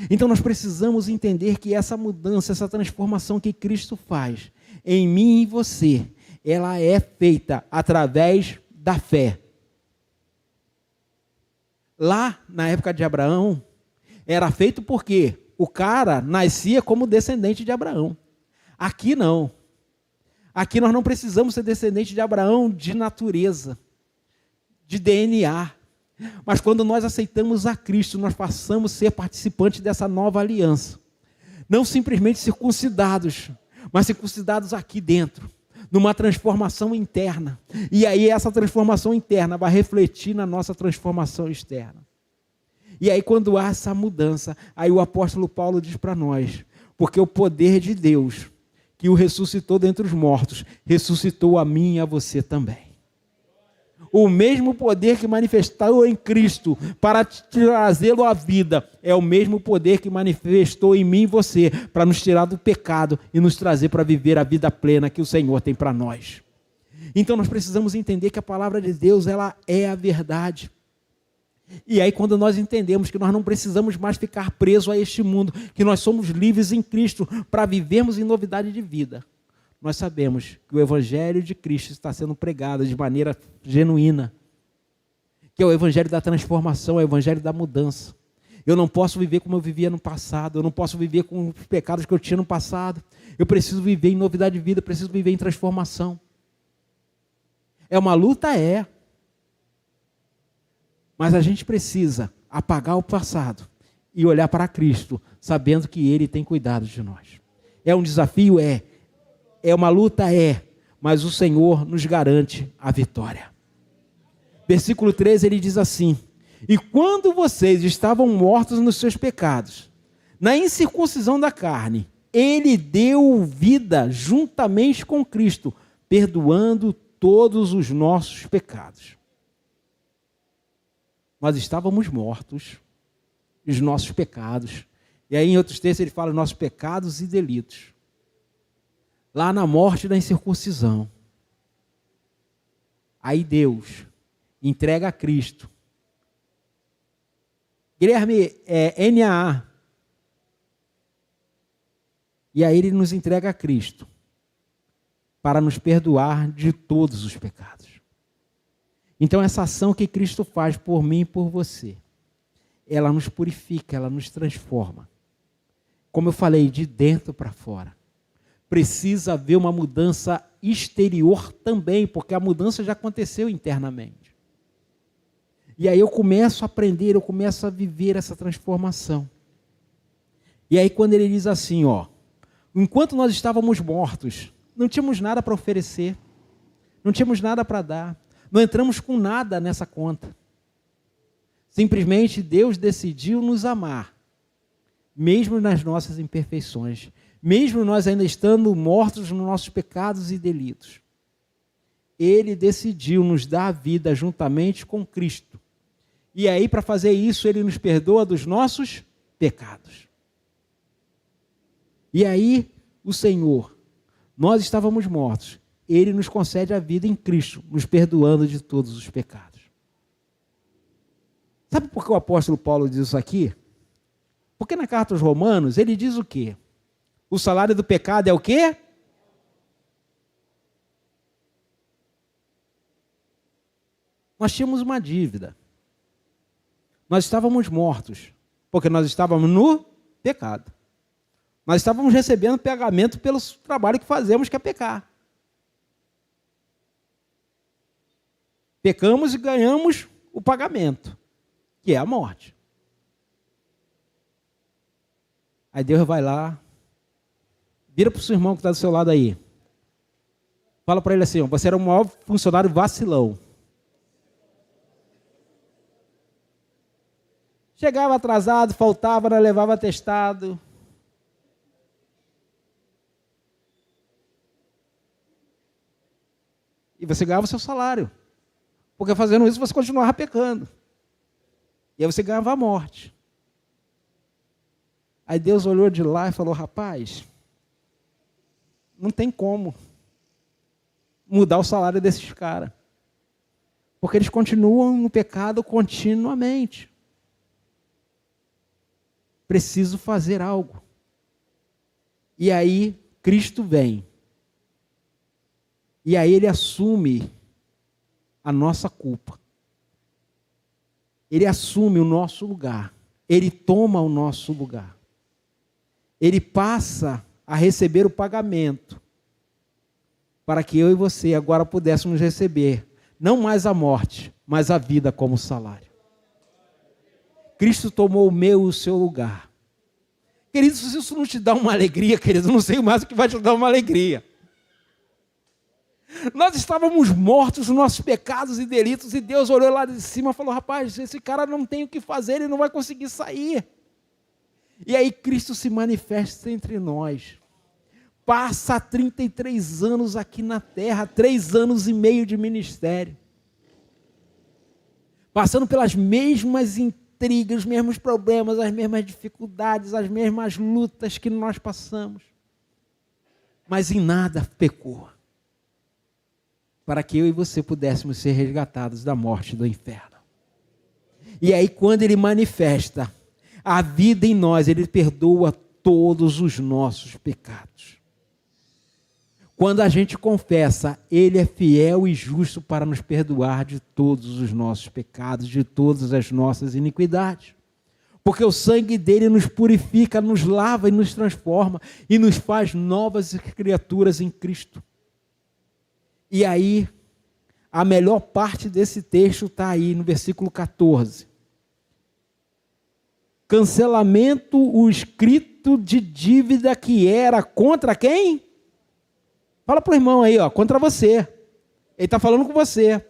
Então nós precisamos entender que essa mudança, essa transformação que Cristo faz em mim e em você, ela é feita através da fé. Lá, na época de Abraão, era feito porque o cara nascia como descendente de Abraão. Aqui não. Aqui nós não precisamos ser descendente de Abraão de natureza, de DNA. Mas quando nós aceitamos a Cristo, nós passamos a ser participantes dessa nova aliança. Não simplesmente circuncidados, mas circuncidados aqui dentro, numa transformação interna. E aí essa transformação interna vai refletir na nossa transformação externa. E aí quando há essa mudança, aí o apóstolo Paulo diz para nós, porque o poder de Deus, que o ressuscitou dentre os mortos, ressuscitou a mim e a você também. O mesmo poder que manifestou em Cristo para trazê-lo à vida, é o mesmo poder que manifestou em mim e você, para nos tirar do pecado e nos trazer para viver a vida plena que o Senhor tem para nós. Então nós precisamos entender que a palavra de Deus, ela é a verdade. E aí quando nós entendemos que nós não precisamos mais ficar presos a este mundo, que nós somos livres em Cristo para vivermos em novidade de vida, nós sabemos que o Evangelho de Cristo está sendo pregado de maneira genuína, que é o Evangelho da transformação, é o Evangelho da mudança. Eu não posso viver como eu vivia no passado, eu não posso viver com os pecados que eu tinha no passado, eu preciso viver em novidade de vida, eu preciso viver em transformação. É uma luta, é. Mas a gente precisa apagar o passado e olhar para Cristo, sabendo que Ele tem cuidado de nós. É um desafio? É. É uma luta? É. Mas o Senhor nos garante a vitória. Versículo 13, ele diz assim: e quando vocês estavam mortos nos seus pecados, na incircuncisão da carne, Ele deu vida juntamente com Cristo, perdoando todos os nossos pecados. Nós estávamos mortos, os nossos pecados. E aí em outros textos ele fala nossos pecados e delitos. Lá na morte da incircuncisão. Aí Deus entrega a Cristo. Guilherme, NAA. E aí ele nos entrega a Cristo para nos perdoar de todos os pecados. Então essa ação que Cristo faz por mim e por você, ela nos purifica, ela nos transforma. Como eu falei, de dentro para fora. Precisa haver uma mudança exterior também, porque a mudança já aconteceu internamente. E aí eu começo a aprender, eu começo a viver essa transformação. E aí quando ele diz assim, enquanto nós estávamos mortos, não tínhamos nada para oferecer, não tínhamos nada para dar, não entramos com nada nessa conta. Simplesmente Deus decidiu nos amar, mesmo nas nossas imperfeições, mesmo nós ainda estando mortos nos nossos pecados e delitos. Ele decidiu nos dar a vida juntamente com Cristo. E aí, para fazer isso, Ele nos perdoa dos nossos pecados. E aí, o Senhor, nós estávamos mortos, Ele nos concede a vida em Cristo, nos perdoando de todos os pecados. Sabe por que o apóstolo Paulo diz isso aqui? Porque na carta aos Romanos, ele diz o quê? O salário do pecado é o quê? Nós tínhamos uma dívida. Nós estávamos mortos, porque nós estávamos no pecado. Nós estávamos recebendo pagamento pelo trabalho que fazemos, que é pecar. Pecamos e ganhamos o pagamento, que é a morte. Aí Deus vai lá, vira para o seu irmão que está do seu lado aí. Fala para ele assim, você era o maior funcionário vacilão. Chegava atrasado, faltava, não levava atestado. E você ganhava o seu salário. Porque fazendo isso você continuava pecando. E aí você ganhava a morte. Aí Deus olhou de lá e falou, rapaz, não tem como mudar o salário desses caras. Porque eles continuam no pecado continuamente. Preciso fazer algo. E aí Cristo vem. E aí Ele assume a nossa culpa. Ele assume o nosso lugar. Ele toma o nosso lugar. Ele passa a receber o pagamento para que eu e você agora pudéssemos receber não mais a morte, mas a vida como salário. Cristo tomou o meu e o seu lugar. Querido, se isso não te dá uma alegria, querido, eu não sei mais o que vai te dar uma alegria. Nós estávamos mortos nos nossos pecados e delitos, e Deus olhou lá de cima e falou, rapaz, esse cara não tem o que fazer, ele não vai conseguir sair. E aí Cristo se manifesta entre nós. Passa 33 anos aqui na terra, 3 anos e meio de ministério. Passando pelas mesmas intrigas, os mesmos problemas, as mesmas dificuldades, as mesmas lutas que nós passamos. Mas em nada pecou. Para que eu e você pudéssemos ser resgatados da morte e do inferno. E aí quando Ele manifesta a vida em nós, Ele perdoa todos os nossos pecados. Quando a gente confessa, Ele é fiel e justo para nos perdoar de todos os nossos pecados, de todas as nossas iniquidades. Porque o sangue dele nos purifica, nos lava e nos transforma e nos faz novas criaturas em Cristo. E aí, a melhor parte desse texto está aí no versículo 14. Cancelamento o escrito de dívida que era contra quem? Fala para o irmão aí, contra você. Ele está falando com você.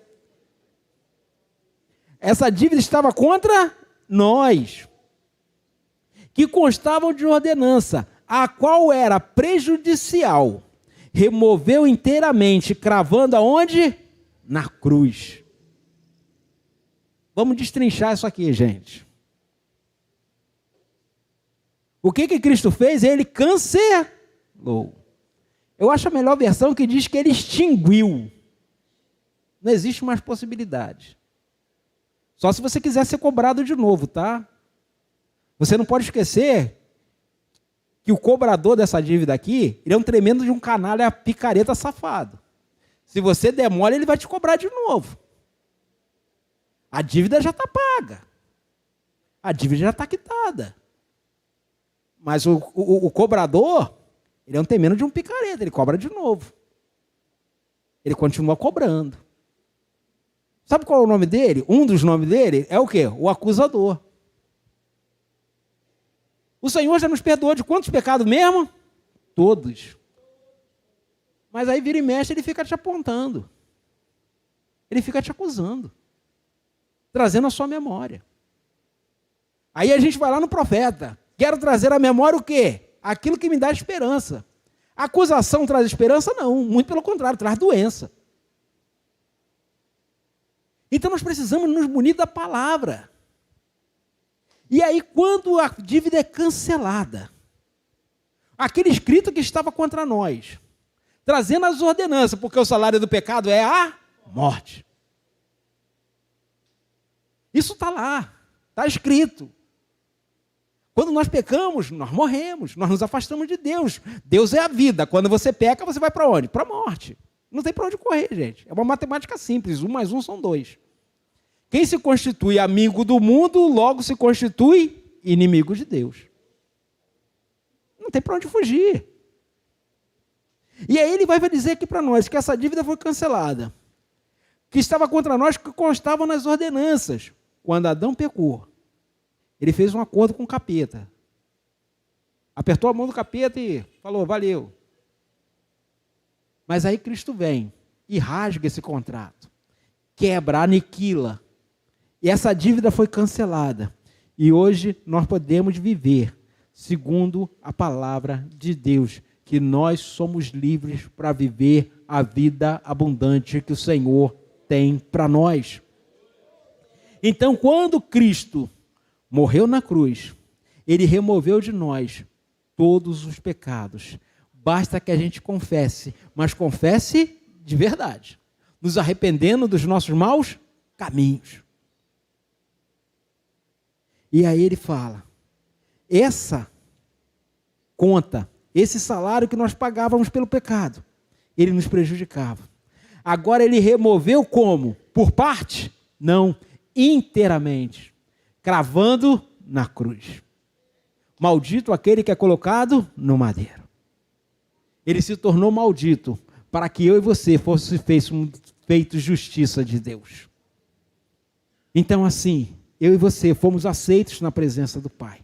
Essa dívida estava contra nós, que constavam de ordenança, a qual era prejudicial. Removeu inteiramente, cravando aonde? na cruz. Vamos destrinchar isso aqui, gente. O que Cristo fez? Ele cancelou. Eu acho a melhor versão que diz que ele extinguiu. Não existe mais possibilidade. Só se você quiser ser cobrado de novo, tá? Você não pode esquecer que o cobrador dessa dívida aqui, ele é um tremendo de um canalha picareta safado. Se você demora, ele vai te cobrar de novo. A dívida já está paga. A dívida já está quitada. Mas o cobrador, ele é um tremendo de um picareta, ele cobra de novo. Ele continua cobrando. Sabe qual é o nome dele? Um dos nomes dele é o quê? O acusador. O Senhor já nos perdoou de quantos pecados mesmo? Todos. Mas aí vira e mexe, ele fica te apontando. Ele fica te acusando. Trazendo a sua memória. Aí a gente vai lá no profeta. Quero trazer à memória o quê? Aquilo que me dá esperança. A acusação traz esperança? Não. Muito pelo contrário, traz doença. Então nós precisamos nos munir da palavra. E aí, quando a dívida é cancelada, aquele escrito que estava contra nós, trazendo as ordenanças, porque o salário do pecado é a morte. Isso está lá, está escrito. Quando nós pecamos, nós morremos, nós nos afastamos de Deus. Deus é a vida. Quando você peca, você vai para onde? Para a morte. Não tem para onde correr, gente. É uma matemática simples. 1 mais 1 são 2. Quem se constitui amigo do mundo, logo se constitui inimigo de Deus. Não tem para onde fugir. E aí ele vai dizer aqui para nós que essa dívida foi cancelada. Que estava contra nós, que constava nas ordenanças. Quando Adão pecou, ele fez um acordo com o capeta. Apertou a mão do capeta e falou, valeu. Mas aí Cristo vem e rasga esse contrato. Quebra, aniquila. E essa dívida foi cancelada. E hoje nós podemos viver segundo a palavra de Deus, que nós somos livres para viver a vida abundante que o Senhor tem para nós. Então, quando Cristo morreu na cruz, ele removeu de nós todos os pecados. Basta que a gente confesse, mas confesse de verdade, nos arrependendo dos nossos maus caminhos. E aí ele fala, essa conta, esse salário que nós pagávamos pelo pecado, ele nos prejudicava. Agora ele removeu como? Por parte? Não, inteiramente, cravando na cruz. Maldito aquele que é colocado no madeiro. Ele se tornou maldito para que eu e você fossem feitos justiça de Deus. Então assim, eu e você fomos aceitos na presença do Pai.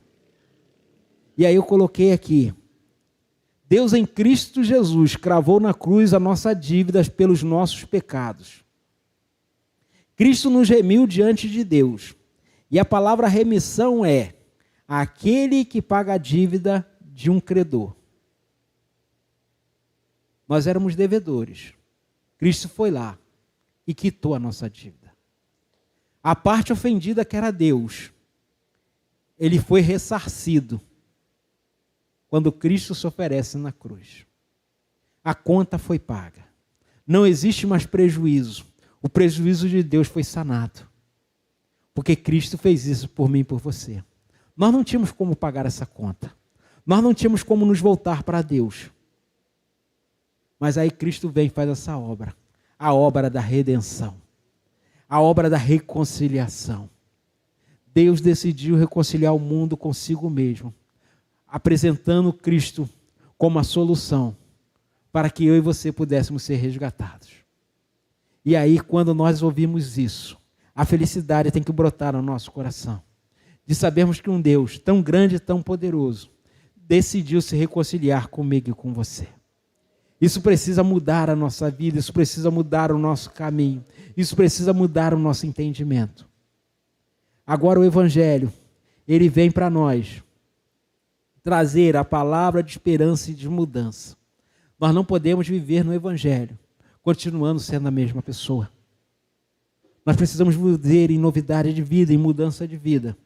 E aí eu coloquei aqui, Deus em Cristo Jesus cravou na cruz a nossa dívida pelos nossos pecados. Cristo nos remiu diante de Deus. E a palavra remissão é aquele que paga a dívida de um credor. Nós éramos devedores. Cristo foi lá e quitou a nossa dívida. A parte ofendida que era Deus, ele foi ressarcido quando Cristo se oferece na cruz. A conta foi paga. Não existe mais prejuízo. O prejuízo de Deus foi sanado. Porque Cristo fez isso por mim e por você. Nós não tínhamos como pagar essa conta. Nós não tínhamos como nos voltar para Deus. Mas aí Cristo vem e faz essa obra. A obra da redenção. A obra da reconciliação. Deus decidiu reconciliar o mundo consigo mesmo, apresentando Cristo como a solução para que eu e você pudéssemos ser resgatados. E aí, quando nós ouvimos isso, a felicidade tem que brotar no nosso coração, de sabermos que um Deus tão grande e tão poderoso decidiu se reconciliar comigo e com você. Isso precisa mudar a nossa vida, isso precisa mudar o nosso caminho, isso precisa mudar o nosso entendimento. Agora o Evangelho, ele vem para nós trazer a palavra de esperança e de mudança. Nós não podemos viver no Evangelho continuando sendo a mesma pessoa. Nós precisamos viver em novidade de vida, em mudança de vida.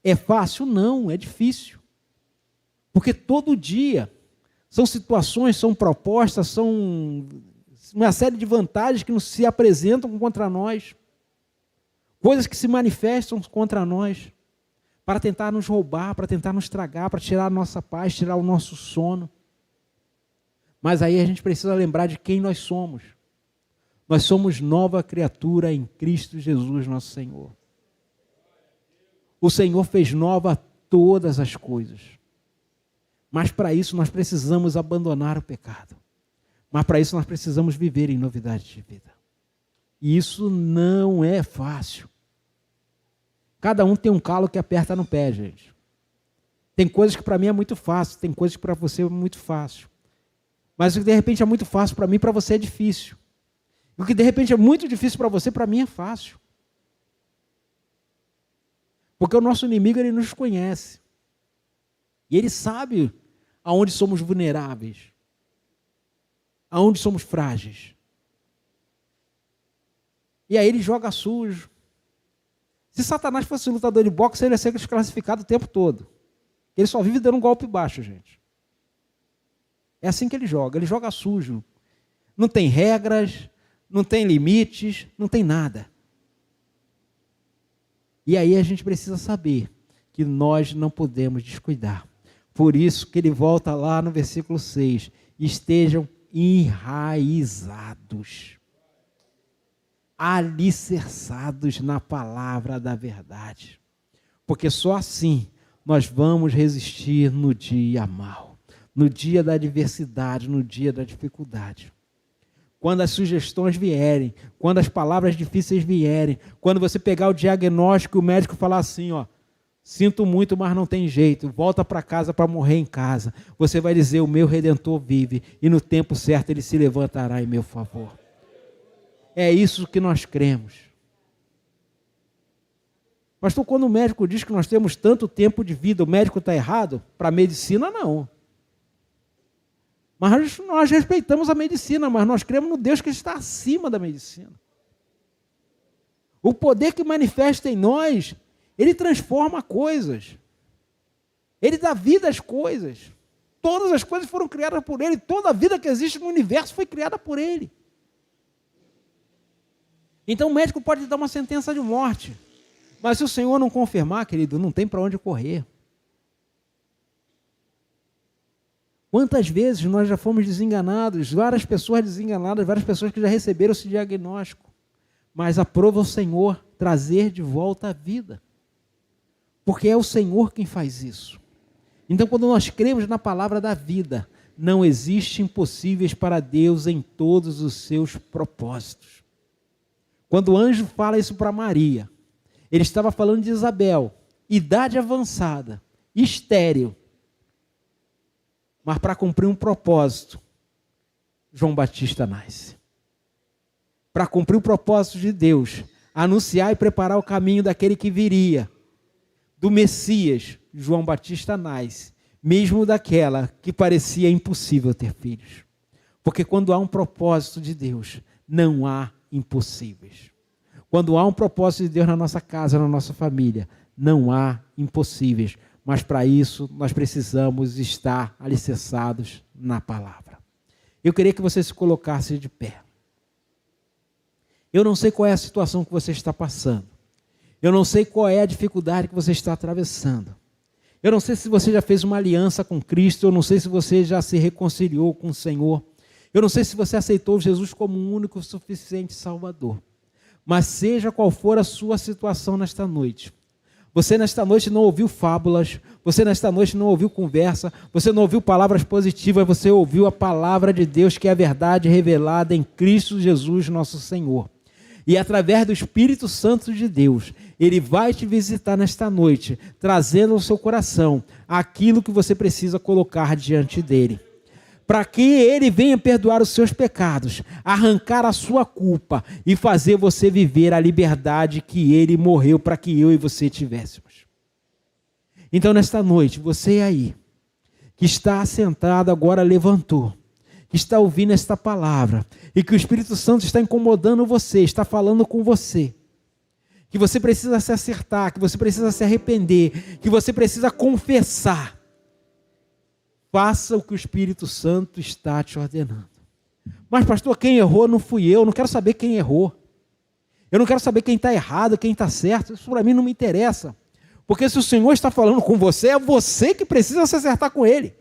É fácil? Não, é difícil. Porque todo dia são situações, são propostas, são uma série de vantagens que se apresentam contra nós. Coisas que se manifestam contra nós para tentar nos roubar, para tentar nos tragar, para tirar a nossa paz, tirar o nosso sono. Mas aí a gente precisa lembrar de quem nós somos. Nós somos nova criatura em Cristo Jesus, nosso Senhor. O Senhor fez nova todas as coisas. Mas para isso nós precisamos abandonar o pecado. Mas para isso nós precisamos viver em novidade de vida. E isso não é fácil. Cada um tem um calo que aperta no pé, gente. Tem coisas que para mim é muito fácil, tem coisas que para você é muito fácil. Mas o que de repente é muito fácil para mim, para você é difícil. O que de repente é muito difícil para você, para mim é fácil. Porque o nosso inimigo, ele nos conhece. E ele sabe aonde somos vulneráveis. Aonde somos frágeis. E aí ele joga sujo. Se Satanás fosse lutador de boxe, ele ia ser desclassificado o tempo todo. Ele só vive dando um golpe baixo, gente. É assim que ele joga sujo. Não tem regras, não tem limites, não tem nada. E aí a gente precisa saber que nós não podemos descuidar. Por isso que ele volta lá no versículo 6. Estejam enraizados, alicerçados na palavra da verdade. Porque só assim nós vamos resistir no dia mau, no dia da adversidade, no dia da dificuldade. Quando as sugestões vierem, quando as palavras difíceis vierem, quando você pegar o diagnóstico e o médico falar assim, ó, sinto muito, mas não tem jeito, volta para casa para morrer em casa. Você vai dizer, o meu Redentor vive e no tempo certo ele se levantará em meu favor. É isso que nós cremos. Pastor, quando o médico diz que nós temos tanto tempo de vida, o médico está errado? Para a medicina, não. Mas nós respeitamos a medicina, mas nós cremos no Deus que está acima da medicina. O poder que manifesta em nós, ele transforma coisas. Ele dá vida às coisas. Todas as coisas foram criadas por ele. Toda a vida que existe no universo foi criada por ele. Então o médico pode dar uma sentença de morte. Mas se o Senhor não confirmar, querido, não tem para onde correr. Quantas vezes nós já fomos desenganados, várias pessoas desenganadas, várias pessoas que já receberam esse diagnóstico. Mas aprova o Senhor trazer de volta a vida. Porque é o Senhor quem faz isso. Então, quando nós cremos na palavra da vida, não existe impossíveis para Deus em todos os seus propósitos. Quando o anjo fala isso para Maria, ele estava falando de Isabel, idade avançada, estéril. Mas para cumprir um propósito, João Batista nasce. Para cumprir o propósito de Deus, anunciar e preparar o caminho daquele que viria, do Messias, João Batista nasce, mesmo daquela que parecia impossível ter filhos. Porque quando há um propósito de Deus, não há impossíveis. Quando há um propósito de Deus na nossa casa, na nossa família, não há impossíveis. Mas para isso nós precisamos estar alicerçados na palavra. Eu queria que você se colocasse de pé. Eu não sei qual é a situação que você está passando. Eu não sei qual é a dificuldade que você está atravessando. Eu não sei se você já fez uma aliança com Cristo. Eu não sei se você já se reconciliou com o Senhor. Eu não sei se você aceitou Jesus como um único e suficiente Salvador. Mas seja qual for a sua situação nesta noite, você nesta noite não ouviu fábulas, você nesta noite não ouviu conversa, você não ouviu palavras positivas, você ouviu a palavra de Deus, que é a verdade revelada em Cristo Jesus, nosso Senhor. E através do Espírito Santo de Deus, Ele vai te visitar nesta noite, trazendo ao seu coração aquilo que você precisa colocar diante dEle. Para que Ele venha perdoar os seus pecados, arrancar a sua culpa e fazer você viver a liberdade que Ele morreu para que eu e você tivéssemos. Então, nesta noite, você aí, que está sentado agora, levantou, que está ouvindo esta palavra, e que o Espírito Santo está incomodando você, está falando com você. que você precisa se acertar, que você precisa se arrepender, que você precisa confessar, faça o que o Espírito Santo está te ordenando. Mas pastor, quem errou não fui eu não quero saber quem errou. Eu não quero saber quem está errado, quem está certo, isso para mim não me interessa. Porque se o Senhor está falando com você, é você que precisa se acertar com Ele.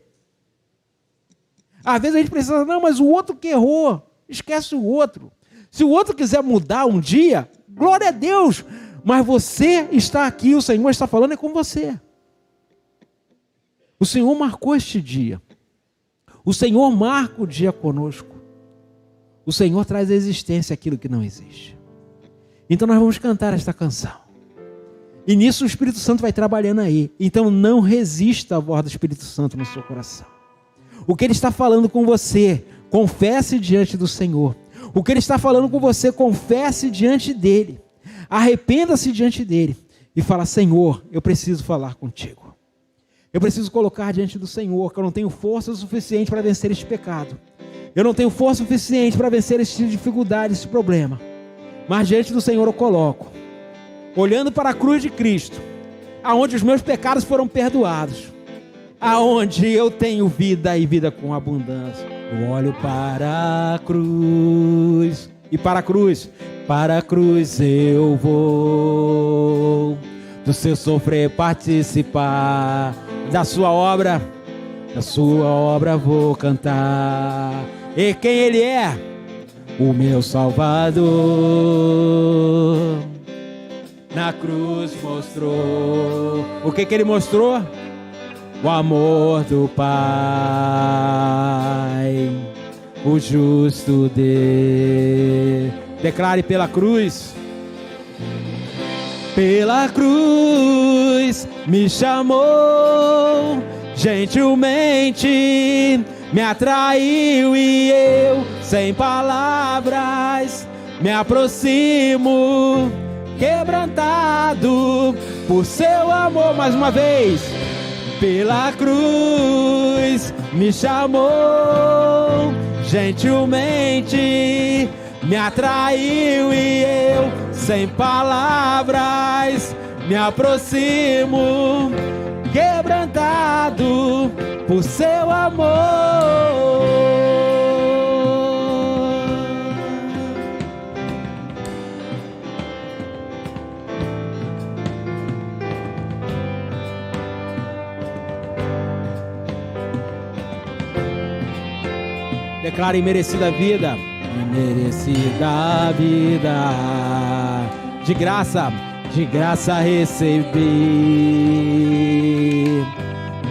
Às vezes a gente precisa, não, mas o outro que errou, esquece o outro. Se o outro quiser mudar um dia, glória a Deus, mas você está aqui, o Senhor está falando é com você. O Senhor marcou este dia. O Senhor marca o dia conosco. O Senhor traz à existência aquilo que não existe. Então nós vamos cantar esta canção. E nisso o Espírito Santo vai trabalhando aí. Então não resista à voz do Espírito Santo no seu coração. O que Ele está falando com você, confesse diante do Senhor. O que Ele está falando com você, confesse diante dEle. Arrependa-se diante dEle. E fala, Senhor, eu preciso falar contigo. Eu preciso colocar diante do Senhor que eu não tenho força suficiente para vencer este pecado. Eu não tenho força suficiente para vencer esta dificuldade, esse problema. Mas diante do Senhor eu coloco, olhando para a cruz de Cristo, aonde os meus pecados foram perdoados, aonde eu tenho vida e vida com abundância. Eu olho para a cruz, e para a cruz eu vou, do seu sofrer participar, da sua obra vou cantar. E quem Ele é? O meu Salvador, na cruz mostrou. O que Ele mostrou? O amor do Pai, o justo Deus. Declare pela cruz. Pela cruz me chamou, gentilmente me atraiu e eu, sem palavras, me aproximo, quebrantado por seu amor. Mais uma vez. Pela cruz me chamou, gentilmente me atraiu e eu, sem palavras, me aproximo, quebrantado por seu amor. Declare merecida vida, merecida vida, de graça recebi,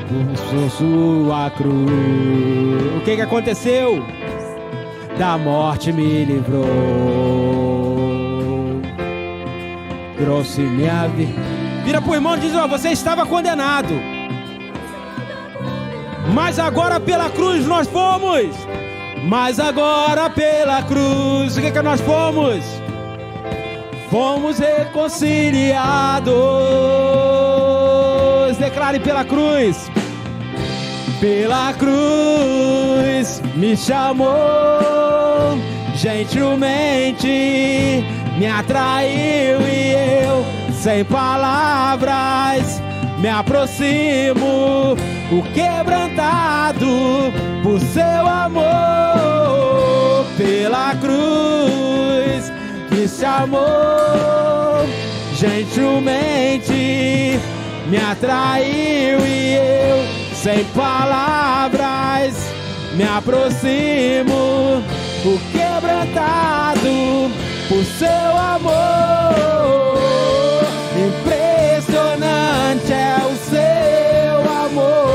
por sua cruz. O que aconteceu? Da morte me livrou, trouxe minha vida. Vira pro irmão e diz, você estava condenado, mas agora pela cruz nós fomos. Mas agora pela cruz, o que nós fomos? Fomos reconciliados. Declare pela cruz. Pela cruz me chamou, gentilmente me atraiu e eu, sem palavras, me aproximo, o quebrantado por seu amor. Pela cruz me chamou, gentilmente me atraiu e eu, sem palavras, me aproximo, o quebrantado por seu amor. Impressionante é o seu amor.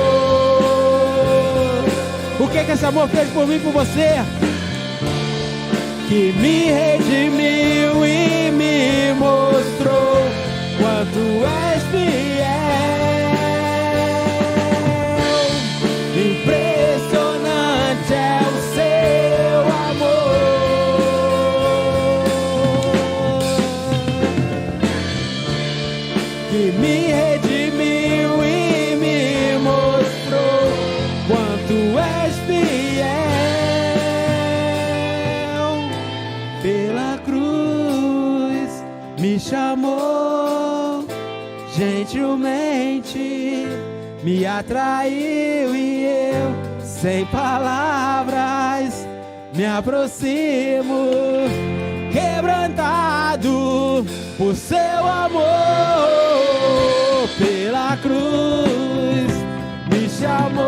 O que esse amor fez por mim e por você? Que me redimiu e me mostrou quanto és fiel. Impressionante é o seu amor, que me redimiu e me mostrou quanto és fiel. Pela cruz me chamou gentilmente, me atraiu e eu, sem palavras, me aproximo, quebrantado por seu amor. Pela cruz me chamou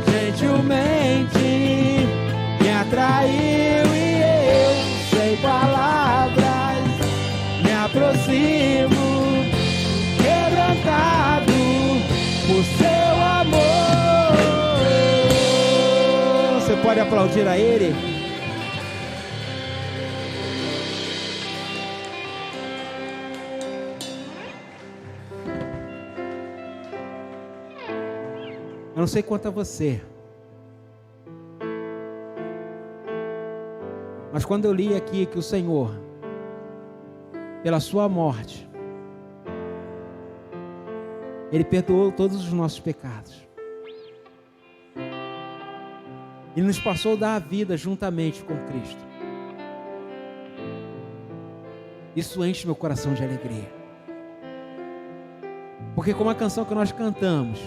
gentilmente, me atraiu e eu, sem palavras, me aproximo, quebrantado por seu amor. Você pode aplaudir a Ele? Eu não sei quanto a você, mas quando eu li aqui que o Senhor, pela sua morte, Ele perdoou todos os nossos pecados, Ele nos passou a dar a vida juntamente com Cristo. Isso enche meu coração de alegria, porque como a canção que nós cantamos,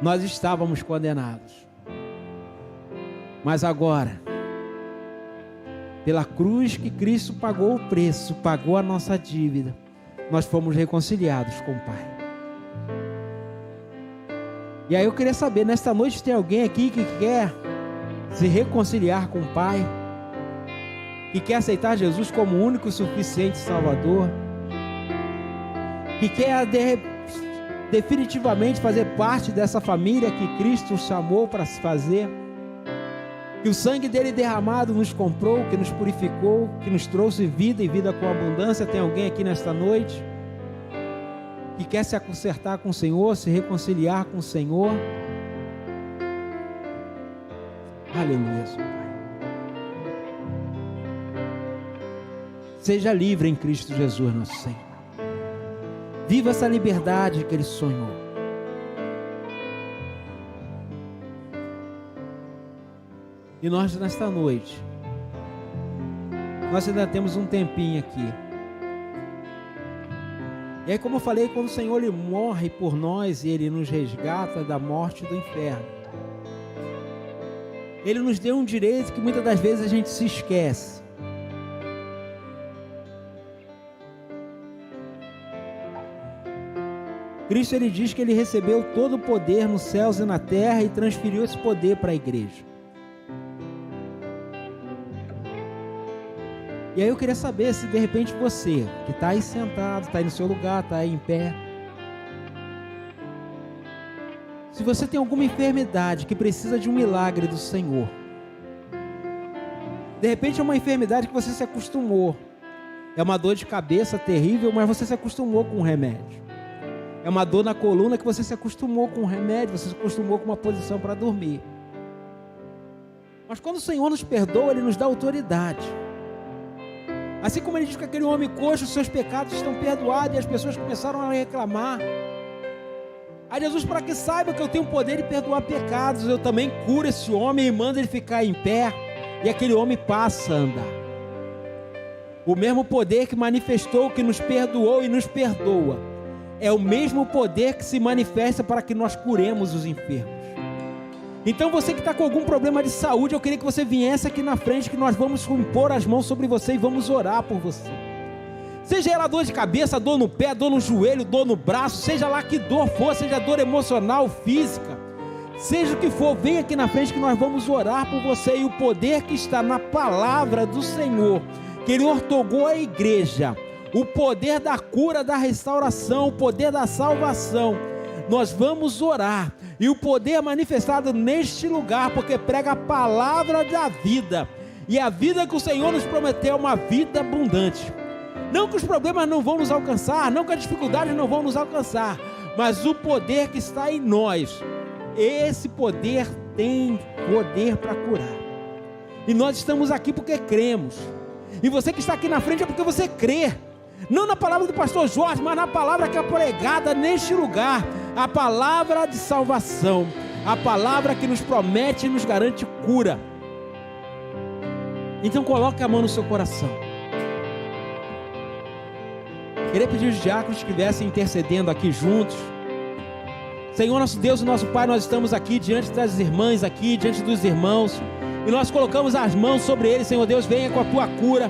nós estávamos condenados, mas agora, pela cruz que Cristo pagou o preço, pagou a nossa dívida, nós fomos reconciliados com o Pai. E aí eu queria saber, nesta noite tem alguém aqui que quer se reconciliar com o Pai, que quer aceitar Jesus como o único e suficiente Salvador, que quer definitivamente fazer parte dessa família que Cristo chamou para se fazer, que o sangue dele derramado nos comprou, que nos purificou, que nos trouxe vida e vida com abundância. Tem alguém aqui nesta noite que quer se acertar com o Senhor, se reconciliar com o Senhor? Aleluia, Senhor Pai. Seja livre em Cristo Jesus, nosso Senhor. Viva essa liberdade que Ele sonhou. E nós nesta noite, nós ainda temos um tempinho aqui. E aí, como eu falei, quando o Senhor Ele morre por nós e Ele nos resgata da morte e do inferno, Ele nos deu um direito que muitas das vezes a gente se esquece. Cristo Ele diz que Ele recebeu todo o poder nos céus e na terra e transferiu esse poder para a igreja. E aí eu queria saber se de repente você, que está aí sentado, está aí no seu lugar, está aí em pé, se você tem alguma enfermidade que precisa de um milagre do Senhor, de repente é uma enfermidade que você se acostumou, é uma dor de cabeça terrível, mas você se acostumou com o remédio. É uma dor na coluna que você se acostumou com o remédio, você se acostumou com uma posição para dormir. Mas quando o Senhor nos perdoa, Ele nos dá autoridade. Assim como Ele diz que aquele homem coxo, os seus pecados estão perdoados, e as pessoas começaram a reclamar. Aí Jesus, para que saiba que eu tenho o poder de perdoar pecados, eu também curo esse homem e mando ele ficar em pé, e aquele homem passa a andar. O mesmo poder que manifestou, que nos perdoou e nos perdoa, é o mesmo poder que se manifesta para que nós curemos os enfermos. Então você que está com algum problema de saúde, eu queria que você viesse aqui na frente, que nós vamos impor as mãos sobre você e vamos orar por você. Seja ela dor de cabeça, dor no pé, dor no joelho, dor no braço, seja lá que dor for, seja dor emocional, física, seja o que for, vem aqui na frente que nós vamos orar por você. E o poder que está na palavra do Senhor, que Ele ortogou à igreja, o poder da cura, da restauração, o poder da salvação, nós vamos orar, e o poder é manifestado neste lugar, porque prega a palavra da vida, e a vida que o Senhor nos prometeu é uma vida abundante. Não que os problemas não vão nos alcançar, não que as dificuldades não vão nos alcançar, mas o poder que está em nós, esse poder tem poder para curar, e nós estamos aqui porque cremos, e você que está aqui na frente é porque você crê, não na palavra do pastor Jorge, mas na palavra que é pregada neste lugar, a palavra de salvação, a palavra que nos promete e nos garante cura. Então coloque a mão no seu coração. Queria pedir os diáconos que estivessem intercedendo aqui juntos. Senhor, nosso Deus e nosso Pai, nós estamos aqui diante das irmãs aqui, diante dos irmãos, e nós colocamos as mãos sobre eles. Senhor Deus, venha com a tua cura,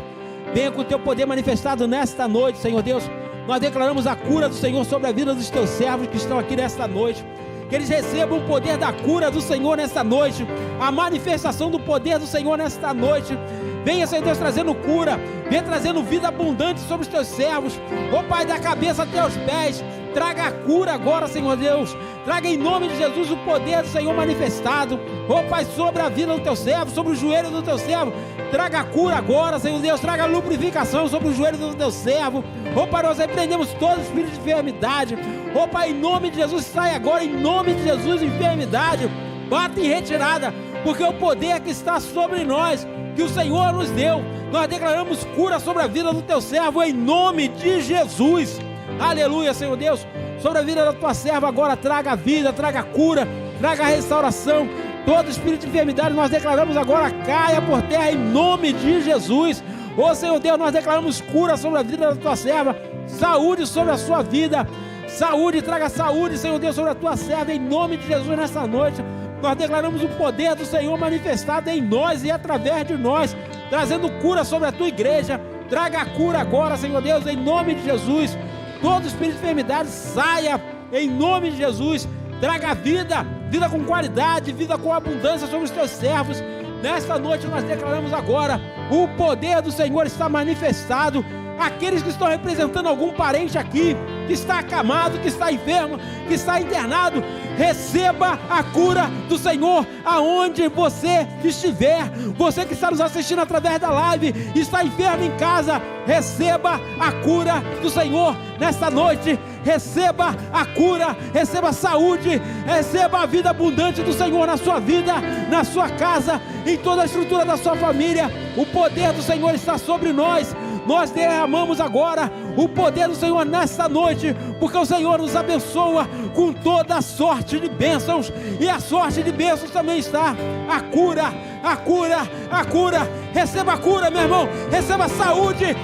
venha com o teu poder manifestado nesta noite, Senhor Deus. Nós declaramos a cura do Senhor sobre a vida dos teus servos que estão aqui nesta noite. Que eles recebam o poder da cura do Senhor nesta noite, a manifestação do poder do Senhor nesta noite. Venha, Senhor Deus, trazendo cura, venha trazendo vida abundante sobre os teus servos, ó Pai, da cabeça até os pés. Traga a cura agora, Senhor Deus. Traga em nome de Jesus o poder do Senhor manifestado, ó Pai, sobre a vida do teu servo, sobre o joelho do teu servo. Traga a cura agora, Senhor Deus. Traga a lubrificação sobre o joelho do teu servo. Ó Pai, nós repreendemos todo espírito de enfermidade. Ó Pai, em nome de Jesus, sai agora, em nome de Jesus, enfermidade. Bata em retirada, porque o poder que está sobre nós, que o Senhor nos deu, nós declaramos cura sobre a vida do teu servo, em nome de Jesus. Aleluia, Senhor Deus. Sobre a vida da tua serva agora, traga vida, traga cura, traga restauração. Todo espírito de enfermidade nós declaramos agora, caia por terra em nome de Jesus. Ô Senhor Deus, nós declaramos cura sobre a vida da tua serva, saúde sobre a sua vida, saúde, traga saúde, Senhor Deus, sobre a tua serva, em nome de Jesus. Nessa noite nós declaramos o poder do Senhor manifestado em nós e através de nós, trazendo cura sobre a tua igreja. Traga a cura agora, Senhor Deus, em nome de Jesus. Todo espírito de enfermidade saia em nome de Jesus. Traga vida, vida com qualidade, vida com abundância sobre os teus servos. Nesta noite nós declaramos agora, o poder do Senhor está manifestado. Aqueles que estão representando algum parente aqui, que está acamado, que está enfermo, que está internado, receba a cura do Senhor aonde você estiver. Você que está nos assistindo através da live, está enfermo em casa, receba a cura do Senhor nesta noite. Receba a cura, receba a saúde, receba a vida abundante do Senhor na sua vida, na sua casa, em toda a estrutura da sua família. O poder do Senhor está sobre nós. Nós derramamos agora o poder do Senhor nesta noite, porque o Senhor nos abençoa com toda a sorte de bênçãos, e a sorte de bênçãos também está a cura, a cura, a cura. Receba a cura, meu irmão, receba a saúde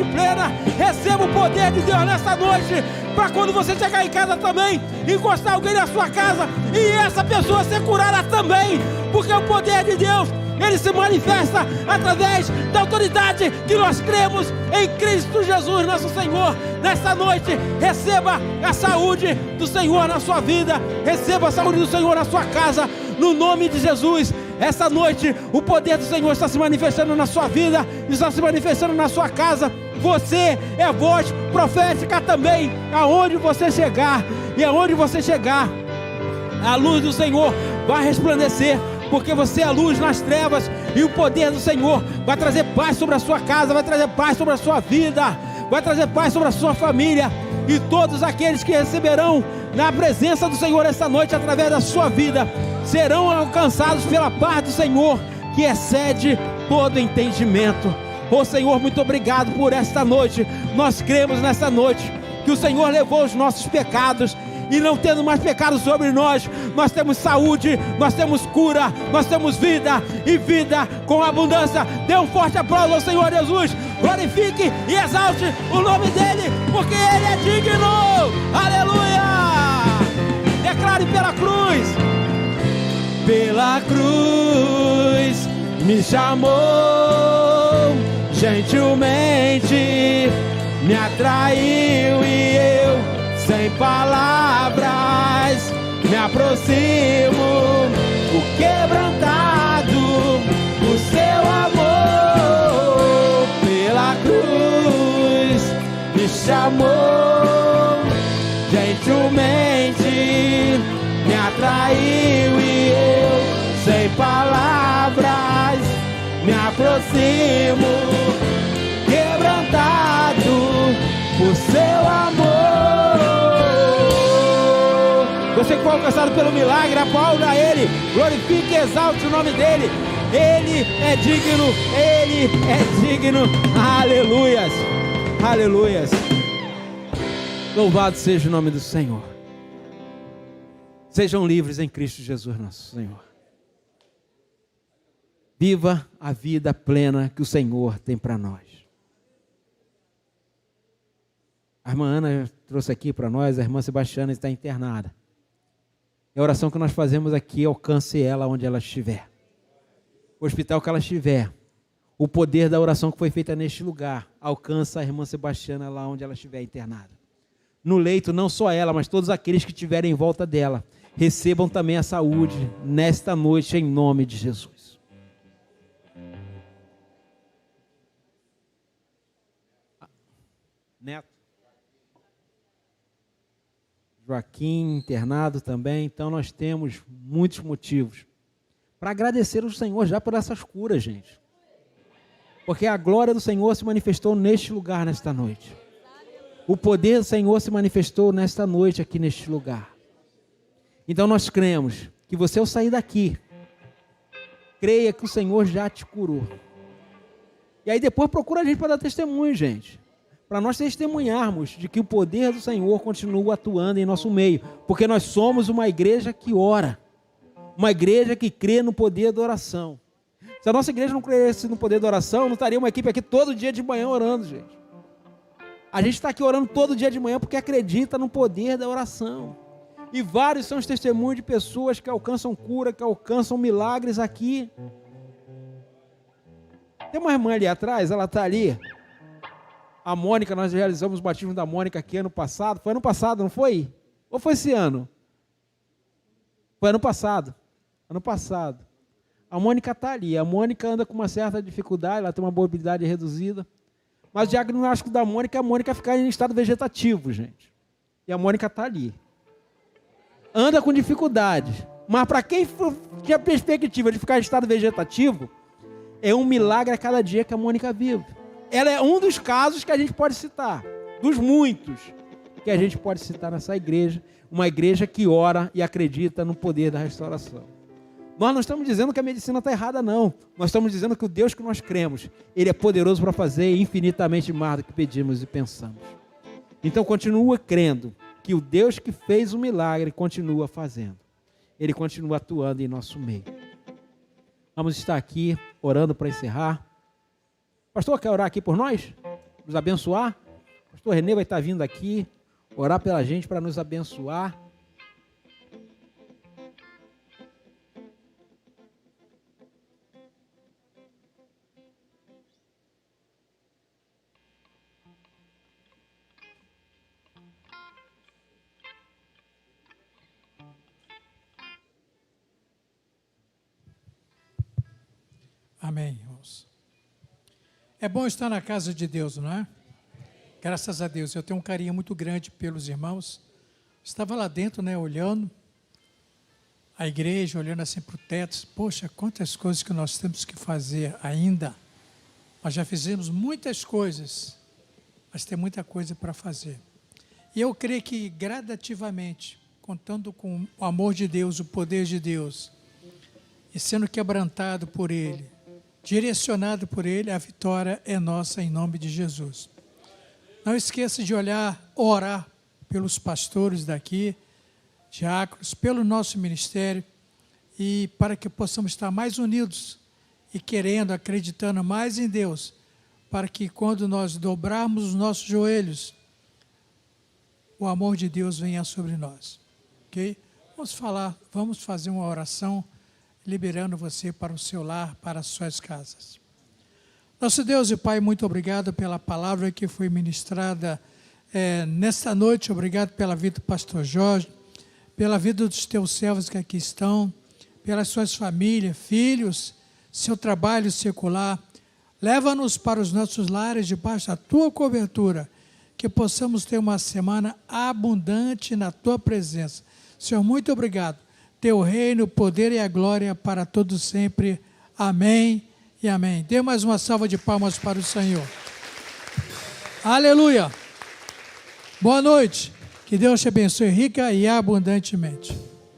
plena, receba o poder de Deus nesta noite, para quando você chegar em casa também, encostar alguém na sua casa, e essa pessoa ser curada também, porque o poder de Deus, ele se manifesta através da autoridade que nós cremos em Cristo Jesus, nosso Senhor. Nesta noite, receba a saúde do Senhor na sua vida, receba a saúde do Senhor na sua casa, no nome de Jesus. Essa noite, o poder do Senhor está se manifestando na sua vida, está se manifestando na sua casa. Você é voz profética também, aonde você chegar, e aonde você chegar, a luz do Senhor vai resplandecer, porque você é a luz nas trevas, e o poder do Senhor vai trazer paz sobre a sua casa, vai trazer paz sobre a sua vida, vai trazer paz sobre a sua família, e todos aqueles que receberão na presença do Senhor essa noite, através da sua vida, serão alcançados pela paz do Senhor, que excede todo entendimento. Ô Senhor, muito obrigado por esta noite. Nós cremos nesta noite que o Senhor levou os nossos pecados, e não tendo mais pecado sobre nós, nós temos saúde, nós temos cura, nós temos vida, e vida com abundância. Dê um forte aplauso ao Senhor Jesus, glorifique e exalte o nome dEle, porque Ele é digno. Aleluia! Declare pela cruz. Pela cruz me chamou, gentilmente me atraiu, e eu, sem palavras, me aproximo, o quebrantado, o seu amor. Pela cruz me chamou, gentilmente me atraiu, e eu, sem palavras, me aproximo, quebrantado por seu amor. Você que foi alcançado pelo milagre, aplauda a Ele, glorifique e exalte o nome dEle. Ele é digno, Ele é digno. Aleluias, aleluias. Louvado seja o nome do Senhor. Sejam livres em Cristo Jesus, nosso Senhor. Viva a vida plena que o Senhor tem para nós. A irmã Ana trouxe aqui para nós, a irmã Sebastiana está internada. E a oração que nós fazemos aqui, alcance ela onde ela estiver. O hospital que ela estiver. O poder da oração que foi feita neste lugar, alcança a irmã Sebastiana lá onde ela estiver internada. No leito, não só ela, mas todos aqueles que estiverem em volta dela, recebam também a saúde nesta noite, em nome de Jesus. Neto. Joaquim, internado também. Então nós temos muitos motivos para agradecer ao Senhor já por essas curas, gente. Porque a glória do Senhor se manifestou neste lugar, nesta noite. O poder do Senhor se manifestou nesta noite aqui neste lugar. Então nós cremos que você, ao sair daqui, creia que o Senhor já te curou. E aí depois procura a gente para dar testemunho, gente. Para nós testemunharmos de que o poder do Senhor continua atuando em nosso meio. Porque nós somos uma igreja que ora. Uma igreja que crê no poder da oração. Se a nossa igreja não crescesse no poder da oração, não estaria uma equipe aqui todo dia de manhã orando, gente. A gente está aqui orando todo dia de manhã porque acredita no poder da oração. E vários são os testemunhos de pessoas que alcançam cura, que alcançam milagres aqui. Tem uma irmã ali atrás, ela está ali. A Mônica, nós realizamos o batismo da Mônica aqui ano passado. Foi ano passado, não foi? Ou foi esse ano? Foi ano passado. Ano passado. A Mônica está ali. A Mônica anda com uma certa dificuldade, ela tem uma mobilidade reduzida. Mas o diagnóstico da Mônica é a Mônica ficar em estado vegetativo, gente. E a Mônica está ali. Anda com dificuldade. Mas para quem tinha perspectiva de ficar em estado vegetativo, é um milagre a cada dia que a Mônica vive. Ela é um dos casos que a gente pode citar. Dos muitos que a gente pode citar nessa igreja. Uma igreja que ora e acredita no poder da restauração. Nós não estamos dizendo que a medicina está errada, não. Nós estamos dizendo que o Deus que nós cremos, Ele é poderoso para fazer infinitamente mais do que pedimos e pensamos. Então continua crendo que o Deus que fez o milagre continua fazendo. Ele continua atuando em nosso meio. Vamos estar aqui orando para encerrar. Pastor, quer orar aqui por nós? Nos abençoar? Pastor Renê vai estar vindo aqui orar pela gente para nos abençoar. Amém, irmãos. É bom estar na casa de Deus, não é? Graças a Deus. Eu tenho um carinho muito grande pelos irmãos. Estava lá dentro, né, olhando a igreja, olhando assim para o teto. Poxa, quantas coisas que nós temos que fazer ainda. Nós já fizemos muitas coisas, mas tem muita coisa para fazer. E eu creio que gradativamente, contando com o amor de Deus, o poder de Deus, e sendo quebrantado por Ele, direcionado por Ele, a vitória é nossa em nome de Jesus. Não esqueça de orar pelos pastores daqui, diáconos, pelo nosso ministério, e para que possamos estar mais unidos e querendo, acreditando mais em Deus, para que quando nós dobrarmos os nossos joelhos, o amor de Deus venha sobre nós. Ok? Vamos fazer uma oração liberando você para o seu lar, para as suas casas. Nosso Deus e Pai, muito obrigado pela palavra que foi ministrada nesta noite. Obrigado pela vida do pastor Jorge, pela vida dos teus servos que aqui estão, pelas suas famílias, filhos, seu trabalho secular. Leva-nos para os nossos lares debaixo da tua cobertura, que possamos ter uma semana abundante na tua presença. Senhor, muito obrigado. Teu reino, o poder e a glória para todos sempre. Amém e amém. Dê mais uma salva de palmas para o Senhor. Aleluia. Boa noite. Que Deus te abençoe rica e abundantemente.